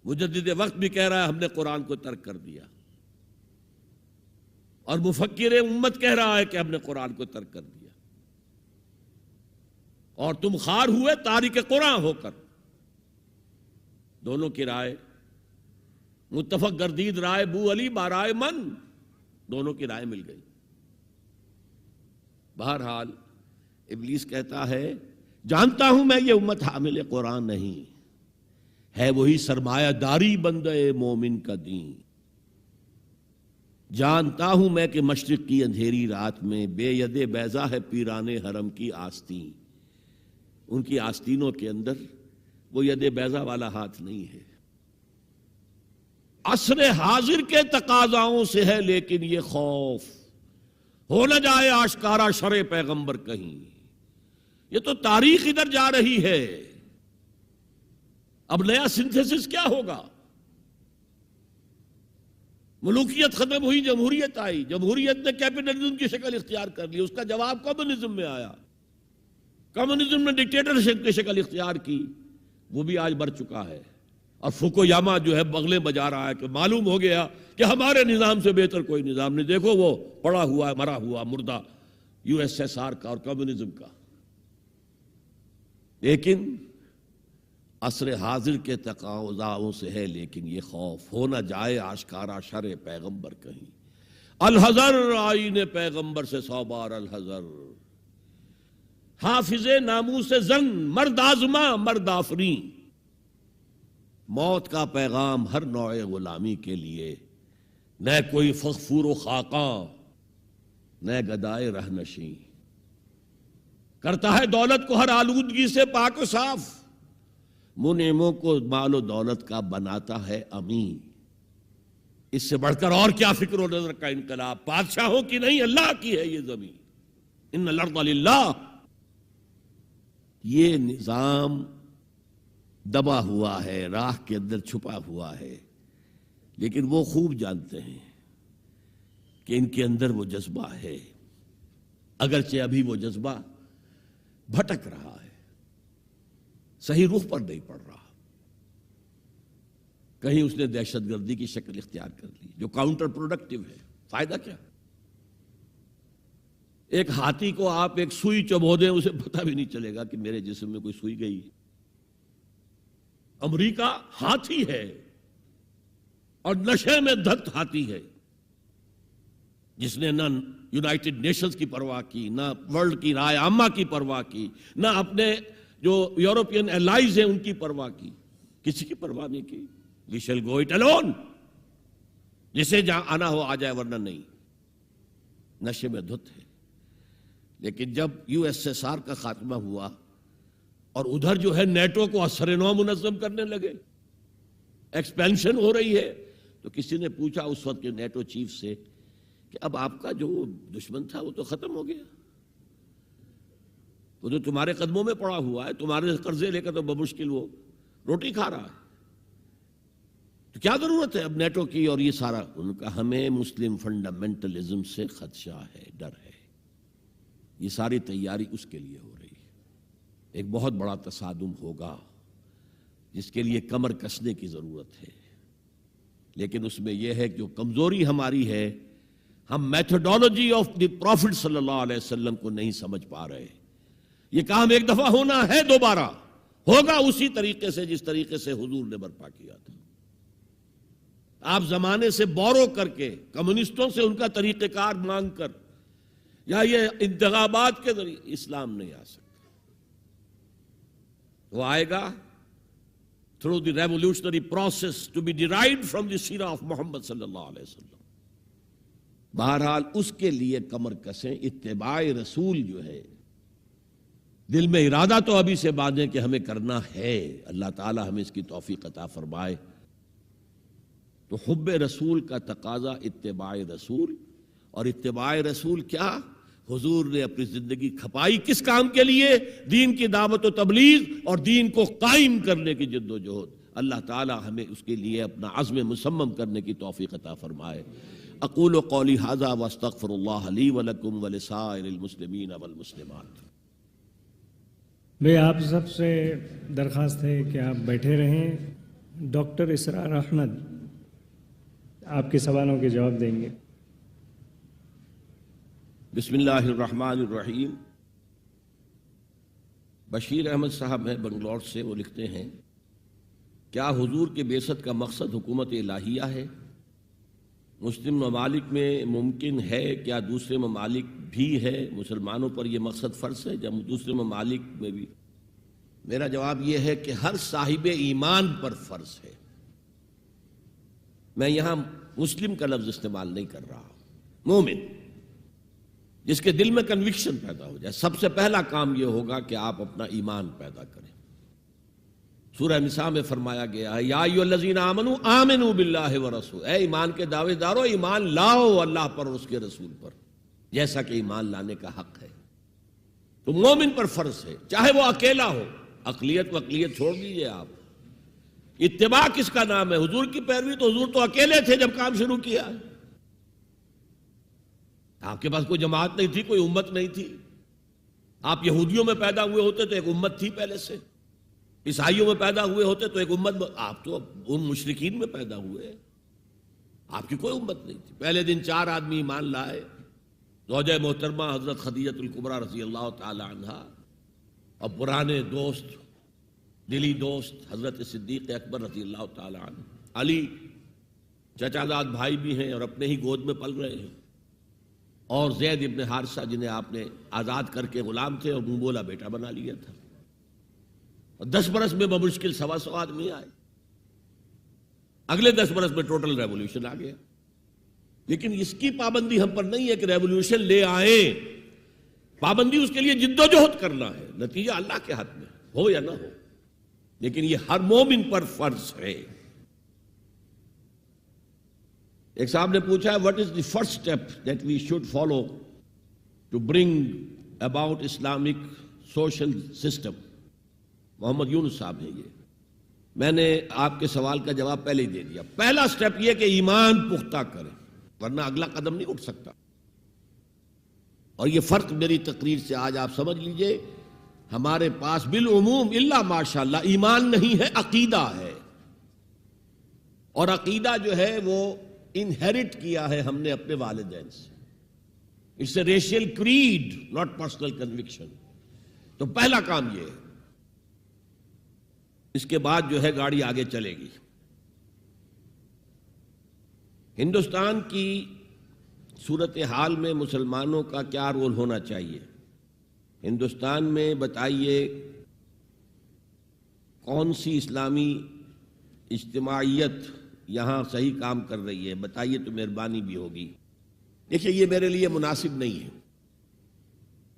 مجدد وقت بھی کہہ رہا ہے ہم نے قرآن کو ترک کر دیا، اور مفکر امت کہہ رہا ہے کہ ہم نے قرآن کو ترک کر دیا، اور تم خار ہوئے تارک قرآن ہو کر۔ دونوں کی رائے متفق گردید رائے بو علی بارائے من، دونوں کی رائے مل گئی۔ بہرحال ابلیس کہتا ہے جانتا ہوں میں یہ امت حامل قرآن نہیں ہے، وہی سرمایہ داری بندے مومن کا دین۔ جانتا ہوں میں کہ مشرق کی اندھیری رات میں بے ید بیضا ہے پیران حرم کی آستین، ان کی آستینوں کے اندر وہ ید بیضا والا ہاتھ نہیں ہے۔ عصر حاضر کے تقاضاؤں سے ہے لیکن یہ خوف، ہو نہ جائے آشکارا شرع پیغمبر کہیں۔ یہ تو تاریخ ادھر جا رہی ہے، اب نیا سنتھیسس کیا ہوگا؟ ملوکیت ختم ہوئی، جمہوریت آئی، جمہوریت نے کیپٹلزم کی شکل اختیار کر لی، اس کا جواب کمیونزم میں آیا، کمیونزم نے ڈکٹیٹرشپ کی شکل اختیار کی، وہ بھی آج بڑھ چکا ہے۔ اور فوکویاما جو ہے بغلیں بجا رہا ہے کہ معلوم ہو گیا کہ ہمارے نظام سے بہتر کوئی نظام نہیں، دیکھو وہ پڑا ہوا ہے مرا ہوا مردہ یو ایس ایس آر کا اور کمیونزم کا۔ لیکن عصر حاضر کے تقاضاؤں سے ہے لیکن یہ خوف، ہو نہ جائے آشکارا شرع پیغمبر کہیں۔ الحذر آئین پیغمبر سے 100 بار الحذر، حافظ ناموس زن مرد آزما مرد آفرین۔ موت کا پیغام ہر نوع غلامی کے لیے، نہ کوئی فغفور و خاقاں نہ گدائے رہنشیں، کرتا ہے دولت کو ہر آلودگی سے پاک و صاف، منعموں کو مال و دولت کا بناتا ہے امین۔ اس سے بڑھ کر اور کیا فکر و نظر کا انقلاب، بادشاہوں کی نہیں اللہ کی ہے یہ زمین، ان الارض للہ۔ یہ نظام دبا ہوا ہے، راہ کے اندر چھپا ہوا ہے، لیکن وہ خوب جانتے ہیں کہ ان کے اندر وہ جذبہ ہے، اگرچہ ابھی وہ جذبہ بھٹک رہا ہے، صحیح رخ پر نہیں پڑ رہا، کہیں اس نے دہشت گردی کی شکل اختیار کر لی جو کاؤنٹر پروڈکٹیو ہے۔ فائدہ کیا؟ ایک ہاتھی کو آپ ایک سوئی چبو دیں، اسے پتہ بھی نہیں چلے گا کہ میرے جسم میں کوئی سوئی گئی۔ امریکہ ہاتھی ہے اور نشے میں دھت ہاتھی ہے، جس نے نہ یونائٹڈ نیشنز کی پرواہ کی، نہ ورلڈ کی رائے عامہ کی پرواہ کی، نہ اپنے جو یورپین الائز ہیں ان کی پرواہ کی، کسی کی پرواہ نہیں کی۔ We shall go it alone, جسے جہاں آنا ہو آ جائے ورنہ نہیں، نشے میں دھت ہے۔ لیکن جب یو ایس ایس آر کا خاتمہ ہوا اور ادھر جو ہے نیٹو کو اثر نو منظم کرنے لگے، ایکسپینشن ہو رہی ہے، تو کسی نے پوچھا اس وقت کے نیٹو چیف سے کہ اب آپ کا جو دشمن تھا وہ تو ختم ہو گیا، وہ تو تمہارے قدموں میں پڑا ہوا ہے، تمہارے قرضے لے کر تو بمشکل وہ روٹی کھا رہا ہے، تو کیا ضرورت ہے اب نیٹو کی اور یہ سارا؟ ان کا ہمیں مسلم فنڈامنٹلزم سے خدشہ ہے، ڈر ہے، یہ ساری تیاری اس کے لیے ہو رہی ہے۔ ایک بہت بڑا تصادم ہوگا جس کے لیے کمر کسنے کی ضرورت ہے، لیکن اس میں یہ ہے کہ جو کمزوری ہماری ہے، ہم میتھڈالوجی آف دی پروفٹ صلی اللہ علیہ وسلم کو نہیں سمجھ پا رہے۔ یہ کام ایک دفعہ ہونا ہے، دوبارہ ہوگا اسی طریقے سے جس طریقے سے حضور نے برپا کیا تھا۔ آپ زمانے سے بورو کر کے، کمیونسٹوں سے ان کا طریقہ کار مانگ کر، یا یہ انتخابات کے ذریعے اسلام نہیں آ سکتا۔ وہ آئے گا through the revolutionary process to be derived from the سیرہ of محمد صلی اللہ علیہ وسلم۔ بہرحال اس کے لیے کمر کسیں، اتباع رسول جو ہے، دل میں ارادہ تو ابھی سے باندھیں کہ ہمیں کرنا ہے، اللہ تعالی ہمیں اس کی توفیق عطا فرمائے۔ تو حب رسول کا تقاضا اتباع رسول، اور اتباع رسول کیا؟ حضور نے اپنی زندگی کھپائی کس کام کے لیے؟ دین کی دعوت و تبلیغ اور دین کو قائم کرنے کی جد و جہد۔ اللہ تعالی ہمیں اس کے لیے اپنا عزم مصمم کرنے کی توفیق عطا فرمائے۔ اقول قولی ھذا واستغفر اللہ لی ولکم ولسائر المسلمین والمسلمات۔ بھئی آپ سب سے درخواست ہے کہ آپ بیٹھے رہیں، ڈاکٹر اسرار احمد آپ کے سوالوں کے جواب دیں گے۔ بسم اللہ الرحمن الرحیم۔ بشیر احمد صاحب ہیں بنگلور سے، وہ لکھتے ہیں کیا حضور کے بعثت کا مقصد حکومت الہیہ ہے؟ مسلم ممالک میں ممکن ہے؟ کیا دوسرے ممالک بھی ہے؟ مسلمانوں پر یہ مقصد فرض ہے جب دوسرے ممالک میں بھی؟ میرا جواب یہ ہے کہ ہر صاحب ایمان پر فرض ہے۔ میں یہاں مسلم کا لفظ استعمال نہیں کر رہا، مومن، جس کے دل میں کنوکشن پیدا ہو جائے۔ سب سے پہلا کام یہ ہوگا کہ آپ اپنا ایمان پیدا کریں۔ سورہ نساء میں فرمایا گیا ہے یا ایھا الذین آمنوا آمنوا باللہ ورسولہ، اے ایمان کے دعوے دارو ایمان لاؤ اللہ پر اور اس کے رسول پر، جیسا کہ ایمان لانے کا حق ہے۔ تو مومن پر فرض ہے، چاہے وہ اکیلا ہو۔ اقلیت و اقلیت چھوڑ دیجئے آپ، اتباع کس کا نام ہے؟ حضور کی پیروی۔ تو حضور تو اکیلے تھے جب کام شروع کیا، آپ کے پاس کوئی جماعت نہیں تھی، کوئی امت نہیں تھی۔ آپ یہودیوں میں پیدا ہوئے ہوتے تو ایک امت تھی پہلے سے، عیسائیوں میں پیدا ہوئے ہوتے تو ایک امت، آپ تو ان مشرکین میں پیدا ہوئے، آپ کی کوئی امت نہیں تھی۔ پہلے دن 4 آدمی ایمان لائے، زوجہ محترمہ حضرت خدیجہ الکبریٰ رضی اللہ تعالی عنہا، اور پرانے دوست، دلی دوست حضرت صدیق اکبر رضی اللہ تعالی عنہ، علی چچا زاد بھائی بھی ہیں اور اپنے ہی گود میں پل رہے ہیں، اور زید ابن حارثہ جنہیں آپ نے آزاد کر کے غلام تھے اور منہ بولا بیٹا بنا لیا تھا، اور 10 برس میں بمشکل 125 آدمی آئے۔ اگلے 10 برس میں ٹوٹل ریولوشن آ گیا۔ لیکن اس کی پابندی ہم پر نہیں ہے کہ ریولوشن لے آئیں، پابندی اس کے لیے جد و جہد کرنا ہے، نتیجہ اللہ کے ہاتھ میں ہو یا نہ ہو، لیکن یہ ہر مومن پر فرض ہے۔ ایک صاحب نے پوچھا ہے what is the first step that we should follow to bring about Islamic social system؟ محمد یونس صاحب ہیں یہ۔ میں نے آپ کے سوال کا جواب پہلے ہی دے دیا۔ پہلا سٹیپ یہ کہ ایمان پختہ کریں، ورنہ اگلا قدم نہیں اٹھ سکتا۔ اور یہ فرق میری تقریر سے آج آپ سمجھ لیجئے، ہمارے پاس بالعموم الا ماشاءاللہ ایمان نہیں ہے، عقیدہ ہے، اور عقیدہ جو ہے وہ انہیرٹ کیا ہے ہم نے اپنے والدین سے۔ It's a racial creed, not personal conviction. تو پہلا کام یہ ہے، اس کے بعد جو ہے گاڑی آگے چلے گی۔ ہندوستان کی صورتحال میں مسلمانوں کا کیا رول ہونا چاہیے؟ ہندوستان میں بتائیے کون سی اسلامی اجتماعیت یہاں صحیح کام کر رہی ہے؟ بتائیے تو مہربانی بھی ہوگی۔ دیکھیے یہ میرے لیے مناسب نہیں ہے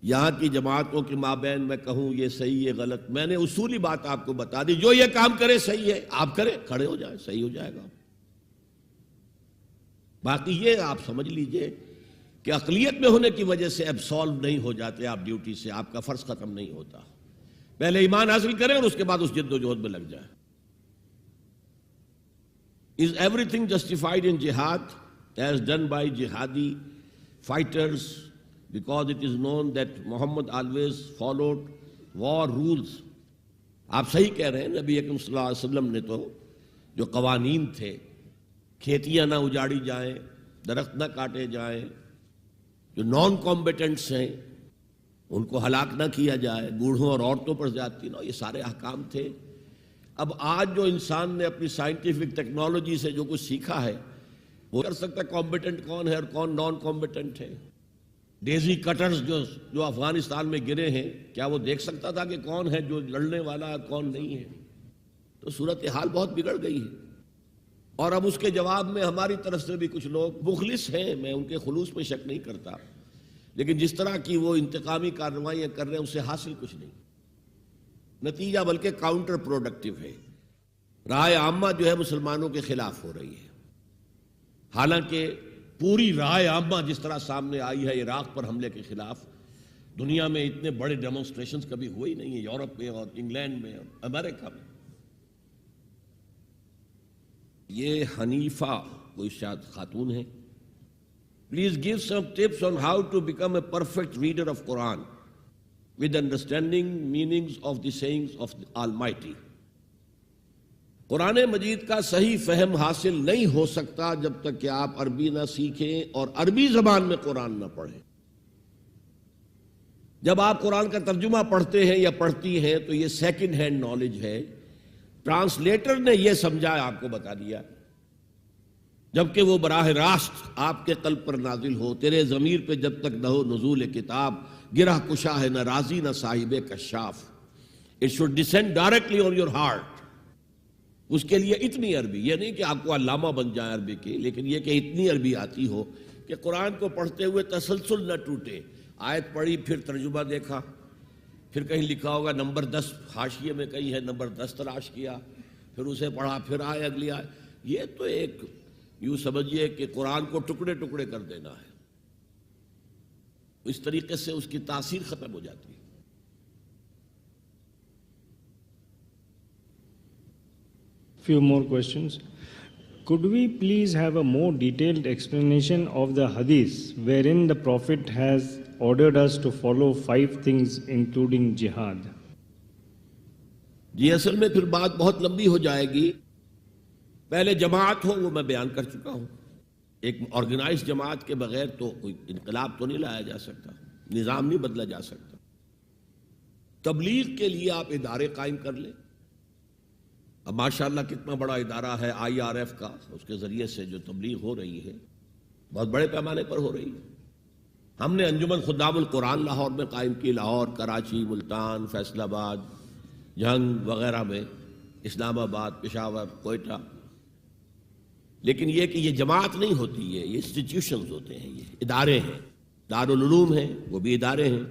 یہاں کی جماعتوں کے مابین میں کہوں یہ صحیح یہ غلط۔ میں نے اصولی بات آپ کو بتا دی، جو یہ کام کرے صحیح ہے آپ کریں، کھڑے ہو جائیں، صحیح ہو جائے گا۔ باقی یہ آپ سمجھ لیجئے کہ اقلیت میں ہونے کی وجہ سے ایبسالو نہیں ہو جاتے آپ ڈیوٹی سے، آپ کا فرض ختم نہیں ہوتا۔ پہلے ایمان حاصل کریں اور اس کے بعد اس جد و جہد میں لگ جائیں۔ Is everything justified in jihad as done by jihadi fighters, because it is known that Muhammad always followed war rules؟ آپ صحیح کہہ رہے ہیں، نبی اکرم صلی اللہ علیہ وسلم نے تو جو قوانین تھے، کھیتیاں نہ اجاڑی جائیں، درخت نہ کاٹے جائیں، جو نان کمبیٹنٹس ہیں ان کو ہلاک نہ کیا جائے، بوڑھوں اور عورتوں پر زیادتی نہ، یہ سارے احکام تھے۔ اب آج جو انسان نے اپنی سائنٹیفک ٹیکنالوجی سے جو کچھ سیکھا ہے، وہ کر سکتا ہے کمبیٹنٹ کون ہے اور کون نان کمبیٹنٹ ہے۔ ڈیزی کٹرز جو افغانستان میں گرے ہیں، کیا وہ دیکھ سکتا تھا کہ کون ہے جو لڑنے والا ہے کون نہیں ہے؟ تو صورتحال بہت بگڑ گئی ہے، اور اب اس کے جواب میں ہماری طرف سے بھی کچھ لوگ مخلص ہیں، میں ان کے خلوص میں شک نہیں کرتا، لیکن جس طرح کی وہ انتقامی کارروائیاں کر رہے ہیں اس سے حاصل کچھ نہیں، نتیجہ بلکہ کاؤنٹر پروڈکٹیو ہے۔ رائے عامہ جو ہے مسلمانوں کے خلاف ہو رہی ہے۔ حالانکہ پوری رائے عامہ جس طرح سامنے آئی ہے عراق پر حملے کے خلاف، دنیا میں اتنے بڑے ڈیمونسٹریشنز کبھی ہوئی نہیں ہیں، یورپ میں اور انگلینڈ میں اور امریکہ میں۔ یہ حنیفہ کوئی شاید خاتون ہے۔ Please give some tips on how to become a perfect reader of Quran with understanding meanings of the sayings of almighty. Quran Majeed کا صحیح فہم حاصل نہیں ہو سکتا جب تک کہ آپ عربی نہ سیکھیں اور عربی زبان میں قرآن نہ پڑھیں۔ جب آپ قرآن کا ترجمہ پڑھتے ہیں یا پڑھتی ہیں تو یہ سیکنڈ ہینڈ نالج ہے، ٹرانسلیٹر نے یہ سمجھا آپ کو بتا دیا، جبکہ وہ براہ راست آپ کے قلب پر نازل ہو۔ تیرے ضمیر پہ جب تک نہ ہو نزول کتاب، گرہ کشا ہے نہ رازی نہ صاحب کشاف۔ It should descend directly on your heart۔ اس کے لیے اتنی عربی، یہ نہیں کہ آپ کو علامہ بن جائیں عربی کی، لیکن یہ کہ اتنی عربی آتی ہو کہ قرآن کو پڑھتے ہوئے تسلسل نہ ٹوٹے۔ آیت پڑھی، پھر ترجمہ دیکھا، پھر کہیں لکھا ہوگا نمبر 10 حاشیے میں کہیں ہے، نمبر 10 تلاش کیا، پھر اسے پڑھا، پھر آئے اگلی آئے۔ یہ تو ایک یوں سمجھیے کہ قرآن کو ٹکڑے ٹکڑے کر دینا ہے۔ اس طریقے سے اس کی تاثیر ختم ہو جاتی ہے۔ Few more questions. Could we please have a more detailed explanation of the hadith wherein the Prophet has ordered us to follow 5 things including jihad? جی اصل میں پھر بات بہت لمبی ہو جائے گی۔ پہلے جماعت ہو وہ میں بیان کر چکا ہوں۔ ایک آرگنائز جماعت کے بغیر تو کوئی انقلاب تو نہیں لایا جا سکتا، نظام نہیں بدلا جا سکتا۔ تبلیغ کے لیے آپ ادارے قائم کر لیں۔ اب ماشاءاللہ کتنا بڑا ادارہ ہے IRF کا، اس کے ذریعے سے جو تبلیغ ہو رہی ہے بہت بڑے پیمانے پر ہو رہی ہے۔ ہم نے انجمن خدام القرآن لاہور میں قائم کی، لاہور، کراچی، ملتان، فیصل آباد، جنگ وغیرہ میں، اسلام آباد، پشاور، کوئٹہ۔ لیکن یہ کہ یہ جماعت نہیں ہوتی ہے، یہ انسٹیٹیوشنز ہوتے ہیں، یہ ادارے ہیں۔ دارالعلوم ہیں، وہ بھی ادارے ہیں۔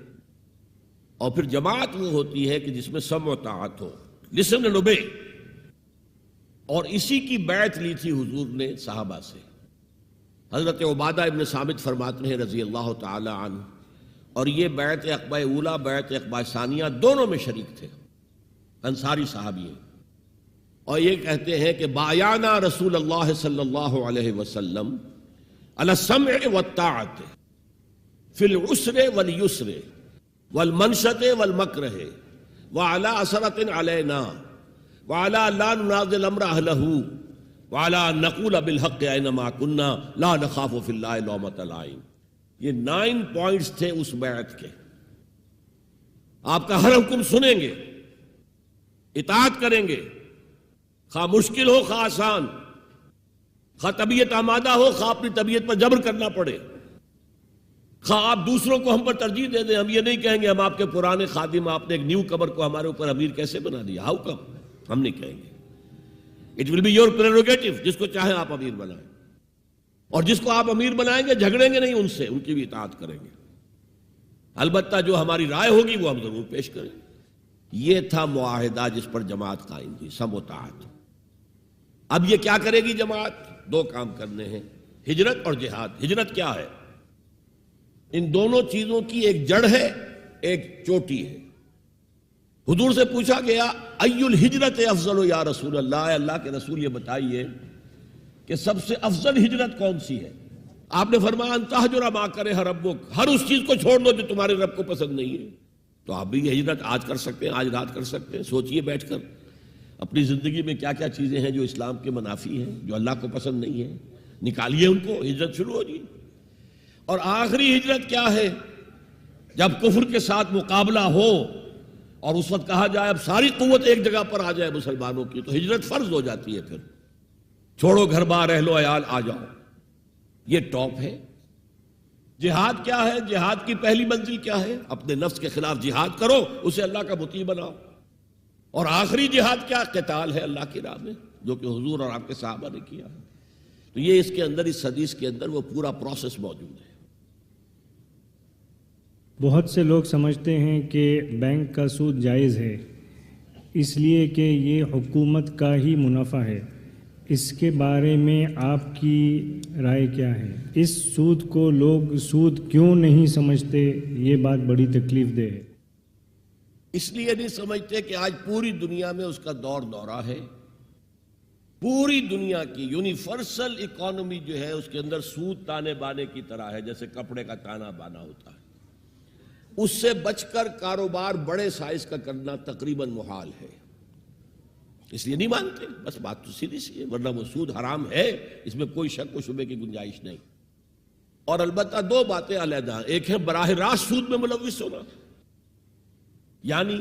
اور پھر جماعت وہ ہوتی ہے کہ جس میں سمع و طاعت ہو، لسن اینڈ اوبے۔ اور اسی کی بیعت لی تھی حضور نے صحابہ سے۔ حضرت عبادہ ابن صامت فرماتے ہیں رضی اللہ تعالی عنہ، اور یہ بیعت عقبہ اولیٰ، بیعت عقبہ ثانیہ دونوں میں شریک تھے، انصاری صحابی ہیں۔ اور یہ کہتے ہیں کہ بایعنا رسول اللہ صلی اللہ علیہ وسلم علی السمع والطاعت فی العسر والیسر والمنشط والمکرہ وعلی اثرۃ علینا وعلی لا ننازل امر اہلہ وعلی ان نقول بالحق اینما کنا لا نخاف فی اللہ لومۃ لائم۔ یہ 9 پوائنٹس تھے اس بیعت کے۔ آپ کا ہر حکم سنیں گے، اطاعت کریں گے، خواہ مشکل ہو خواہ آسان، خواہ طبیعت آمادہ ہو خواہ اپنی طبیعت پر جبر کرنا پڑے، خواہ آپ دوسروں کو ہم پر ترجیح دے دیں۔ ہم یہ نہیں کہیں گے ہم آپ کے پرانے خادم، آپ نے ایک نیو کمر کو ہمارے اوپر امیر کیسے بنا دیا، ہاؤ کم؟ ہم نہیں کہیں گے۔ It will be your prerogative, جس کو چاہیں آپ امیر بنائیں، اور جس کو آپ امیر بنائیں گے جھگڑیں گے نہیں ان سے، ان کی بھی اطاعت کریں گے۔ البتہ جو ہماری رائے ہوگی وہ ہم ضرور پیش کریں گے۔ یہ تھا معاہدہ جس پر جماعت قائم تھی، سمع و طاعت۔ اب یہ کیا کرے گی جماعت؟ 2 کام کرنے ہیں، ہجرت اور جہاد۔ ہجرت کیا ہے؟ ان دونوں چیزوں کی ایک جڑ ہے، ایک چوٹی ہے۔ حضور سے پوچھا گیا ای الہجرت افضل یا رسول اللہ، اللہ کے رسول یہ بتائیے کہ سب سے افضل ہجرت کون سی ہے؟ آپ نے فرمایا ان تہجر ما کرہ ربک، ہر اس چیز کو چھوڑ دو جو تمہارے رب کو پسند نہیں ہے۔ تو آپ بھی یہ ہجرت آج کر سکتے ہیں، آج رات کر سکتے ہیں۔ سوچئے بیٹھ کر اپنی زندگی میں کیا کیا چیزیں ہیں جو اسلام کے منافی ہیں، جو اللہ کو پسند نہیں ہے، نکالیے ان کو، ہجرت شروع ہو جی۔ اور آخری ہجرت کیا ہے؟ جب کفر کے ساتھ مقابلہ ہو اور اس وقت کہا جائے اب ساری قوت ایک جگہ پر آ جائے مسلمانوں کی، تو ہجرت فرض ہو جاتی ہے۔ پھر چھوڑو گھر بار، اہل و عیال، آ جاؤ۔ یہ ٹاپ ہے۔ جہاد کیا ہے؟ جہاد کی پہلی منزل کیا ہے؟ اپنے نفس کے خلاف جہاد کرو، اسے اللہ کا مطیع بناؤ۔ اور آخری جہاد کیا؟ قتال ہے اللہ کی راہ میں، جو کہ حضور اور آپ کے صحابہ نے کیا ہے۔ تو یہ اس کے اندر، اس حدیث کے اندر وہ پورا پروسیس موجود ہے۔ بہت سے لوگ سمجھتے ہیں کہ بینک کا سود جائز ہے، اس لیے کہ یہ حکومت کا ہی منافع ہے، اس کے بارے میں آپ کی رائے کیا ہے؟ اس سود کو لوگ سود کیوں نہیں سمجھتے؟ یہ بات بڑی تکلیف دہ ہے۔ اس لیے نہیں سمجھتے کہ آج پوری دنیا میں اس کا دورہ ہے۔ پوری دنیا کی یونیورسل اکانومی جو ہے اس کے اندر سود تانے بانے کی طرح ہے، جیسے کپڑے کا تانا بانا ہوتا ہے۔ اس سے بچ کر کاروبار بڑے سائز کا کرنا تقریباً محال ہے۔ اس لیے نہیں مانتے، بس بات تو سیدھی سی ہے، ورنہ وہ سود حرام ہے، اس میں کوئی شک و شبے کی گنجائش نہیں۔ اور البتہ دو باتیں علیحدہ ہیں، ایک ہے براہ راست سود میں ملوث ہونا، یعنی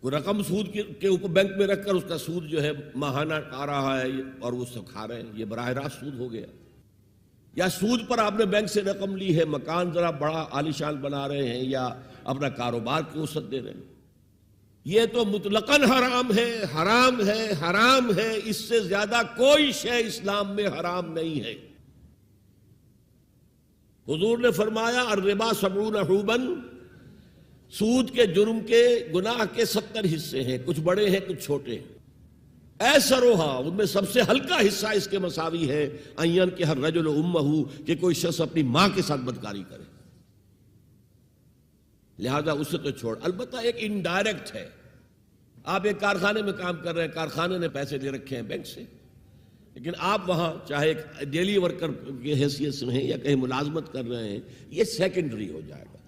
کوئی رقم سود کے اوپر بینک میں رکھ کر اس کا سود جو ہے ماہانہ آ رہا ہے اور وہ سب کھا رہے ہیں، یہ براہ راست سود ہو گیا۔ یا سود پر آپ نے بینک سے رقم لی ہے، مکان ذرا بڑا عالیشان بنا رہے ہیں یا اپنا کاروبار کی وسعت دے رہے ہیں، یہ تو مطلقاً حرام ہے، حرام ہے، حرام ہے۔ اس سے زیادہ کوئی شے اسلام میں حرام نہیں ہے۔ حضور نے فرمایا الربا 70 حوبا، سود کے جرم کے گناہ کے 70 حصے ہیں، کچھ بڑے ہیں کچھ چھوٹے ہیں۔ ایسروہا، ان میں سب سے ہلکا حصہ اس کے مساوی ہے ان ينكح الرجل امہ، کہ کوئی شخص اپنی ماں کے ساتھ بدکاری کرے، لہذا اسے تو چھوڑ۔ البتہ ایک انڈائریکٹ ہے، آپ ایک کارخانے میں کام کر رہے ہیں، کارخانے نے پیسے لے رکھے ہیں بینک سے، لیکن آپ وہاں چاہے ایک ڈیلی ورکر کی حیثیت سے ہیں یا کہیں ملازمت کر رہے ہیں، یہ سیکنڈری ہو جائے گا۔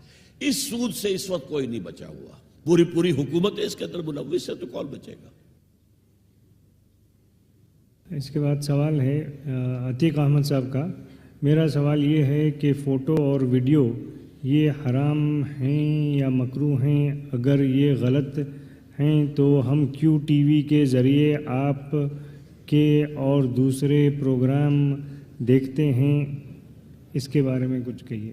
اس سود سے اس وقت کوئی نہیں بچا ہوا، پوری حکومت اس کے اندر ملوث ہے، تو کون بچے گا؟ اس کے بعد سوال ہے عتیق احمد صاحب کا۔ میرا سوال یہ ہے کہ فوٹو اور ویڈیو یہ حرام ہیں یا مکروہ ہیں؟ اگر یہ غلط ہیں تو ہم کیوں ٹی وی کے ذریعے آپ کے اور دوسرے پروگرام دیکھتے ہیں؟ اس کے بارے میں کچھ کہیے۔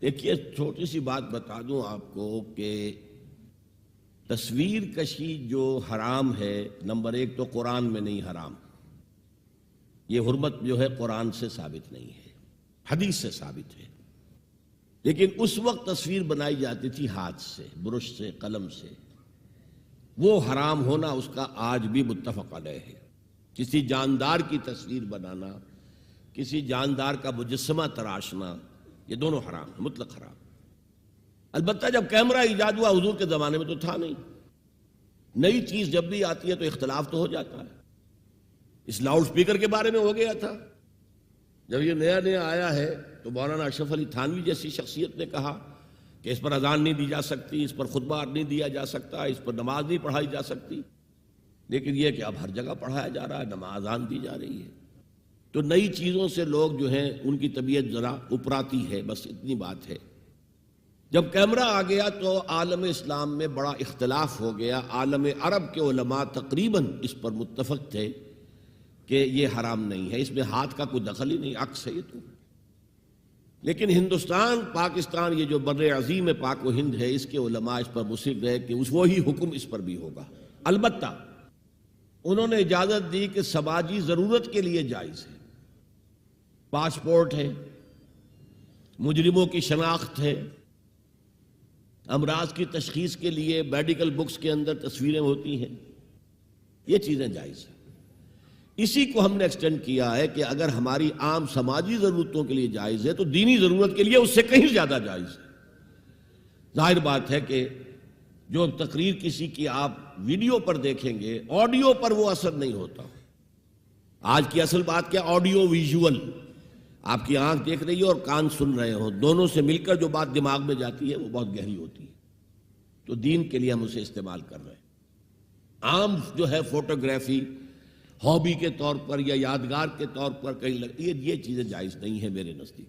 دیکھیے، چھوٹی سی بات بتا دوں آپ کو کہ تصویر کشی جو حرام ہے، نمبر ایک تو قرآن میں نہیں حرام، یہ حرمت جو ہے قرآن سے ثابت نہیں ہے، حدیث سے ثابت ہے۔ لیکن اس وقت تصویر بنائی جاتی تھی ہاتھ سے، برش سے، قلم سے، وہ حرام ہونا اس کا آج بھی متفق علیہ ہے۔ کسی جاندار کی تصویر بنانا، کسی جاندار کا مجسمہ تراشنا، یہ دونوں حرام ہیں، مطلق حرام۔ البتہ جب کیمرہ ایجاد ہوا، حضور کے زمانے میں تو تھا نہیں، نئی چیز جب بھی آتی ہے تو اختلاف تو ہو جاتا ہے۔ اس لاؤڈ سپیکر کے بارے میں ہو گیا تھا، جب یہ نیا آیا ہے تو مولانا اشرف علی تھانوی جیسی شخصیت نے کہا کہ اس پر اذان نہیں دی جا سکتی، اس پر خطبہ نہیں دیا جا سکتا، اس پر نماز نہیں پڑھائی جا سکتی، لیکن یہ کہ اب ہر جگہ پڑھایا جا رہا ہے، نماز اذان دی جا رہی ہے۔ تو نئی چیزوں سے لوگ جو ہیں ان کی طبیعت ذرا اپراتی ہے، بس اتنی بات ہے۔ جب کیمرہ آ گیا تو عالم اسلام میں بڑا اختلاف ہو گیا، عالم عرب کے علماء تقریباً اس پر متفق تھے کہ یہ حرام نہیں ہے، اس میں ہاتھ کا کوئی دخل ہی نہیں، عکس ہے یہ تو۔ لیکن ہندوستان، پاکستان، یہ جو بر عظیم پاک و ہند ہے، اس کے علماء اس پر مصر رہے کہ وہی حکم اس پر بھی ہوگا۔ البتہ انہوں نے اجازت دی کہ سماجی ضرورت کے لیے جائز ہے، پاسپورٹ ہے، مجرموں کی شناخت ہے، امراض کی تشخیص کے لیے میڈیکل بکس کے اندر تصویریں ہوتی ہیں، یہ چیزیں جائز ہیں۔ اسی کو ہم نے ایکسٹینڈ کیا ہے کہ اگر ہماری عام سماجی ضرورتوں کے لیے جائز ہے تو دینی ضرورت کے لیے اس سے کہیں زیادہ جائز ہے۔ ظاہر بات ہے کہ جو تقریر کسی کی آپ ویڈیو پر دیکھیں گے، آڈیو پر وہ اثر نہیں ہوتا۔ آج کی اصل بات کیا؟ آڈیو ویژول، آپ کی آنکھ دیکھ رہی ہے اور کان سن رہے ہو، دونوں سے مل کر جو بات دماغ میں جاتی ہے وہ بہت گہری ہوتی ہے۔ تو دین کے لیے ہم اسے استعمال کر رہے ہیں۔ عام جو ہے فوٹوگرافی ہابی کے طور پر یا یادگار کے طور پر کہیں یہ چیزیں جائز نہیں ہیں میرے نزدیک۔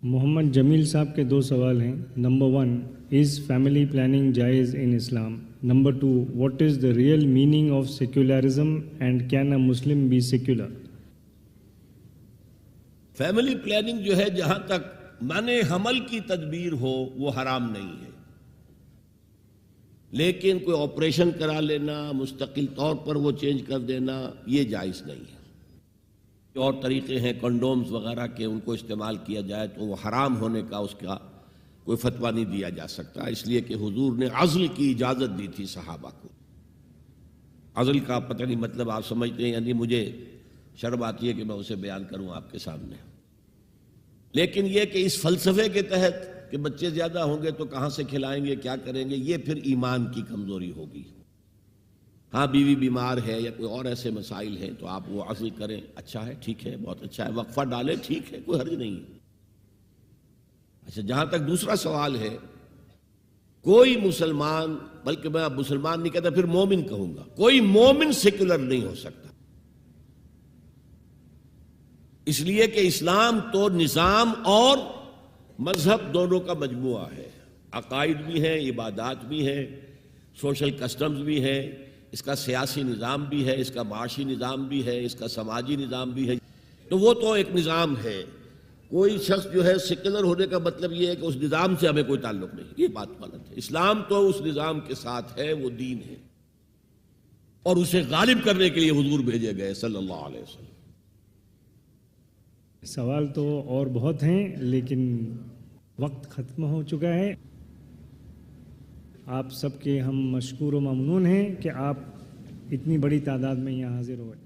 محمد جمیل صاحب کے دو سوال ہیں۔ نمبر 1، از فیملی پلاننگ جائز in Islam? Number 2، what is the real meaning of secularism and can a Muslim be secular? Family planning جو ہے، جہاں تک منع حمل کی تدبیر ہو وہ حرام نہیں ہے، لیکن کوئی آپریشن کرا لینا، مستقل طور پر وہ چینج کر دینا، یہ جائز نہیں ہے۔ اور طریقے ہیں کنڈومز وغیرہ کے، ان کو استعمال کیا جائے تو وہ حرام ہونے کا اس کا کوئی فتویٰ نہیں دیا جا سکتا، اس لیے کہ حضور نے عزل کی اجازت دی تھی صحابہ کو۔ عزل کا پتہ نہیں مطلب آپ سمجھتے ہیں، یعنی مجھے شرم آتی ہے کہ میں اسے بیان کروں آپ کے سامنے، لیکن یہ کہ اس فلسفے کے تحت کہ بچے زیادہ ہوں گے تو کہاں سے کھلائیں گے، کیا کریں گے، یہ پھر ایمان کی کمزوری ہوگی۔ ہاں بیوی بیمار ہے یا کوئی اور ایسے مسائل ہیں تو آپ وہ عزل کریں، اچھا ہے، ٹھیک ہے، بہت اچھا ہے، وقفہ ڈالیں، ٹھیک ہے، کوئی حرج نہیں ہے۔ اچھا، جہاں تک دوسرا سوال ہے، کوئی مسلمان، بلکہ میں اب مسلمان نہیں کہتا، پھر مومن کہوں گا، کوئی مومن سیکولر نہیں ہو سکتا، اس لیے کہ اسلام تو نظام اور مذہب دونوں کا مجموعہ ہے، عقائد بھی ہیں، عبادات بھی ہیں، سوشل کسٹمز بھی ہیں، اس کا سیاسی نظام بھی ہے، اس کا معاشی نظام بھی ہے، اس کا سماجی نظام بھی ہے، تو وہ تو ایک نظام ہے۔ کوئی شخص جو ہے سیکولر ہونے کا مطلب یہ ہے کہ اس نظام سے ہمیں کوئی تعلق نہیں، یہ بات غلط ہے۔ اسلام تو اس نظام کے ساتھ ہے، وہ دین ہے، اور اسے غالب کرنے کے لیے حضور بھیجے گئے صلی اللہ علیہ وسلم۔ سوال تو اور بہت ہیں لیکن وقت ختم ہو چکا ہے۔ آپ سب کے ہم مشکور و ممنون ہیں کہ آپ اتنی بڑی تعداد میں یہاں حاضر ہوئے۔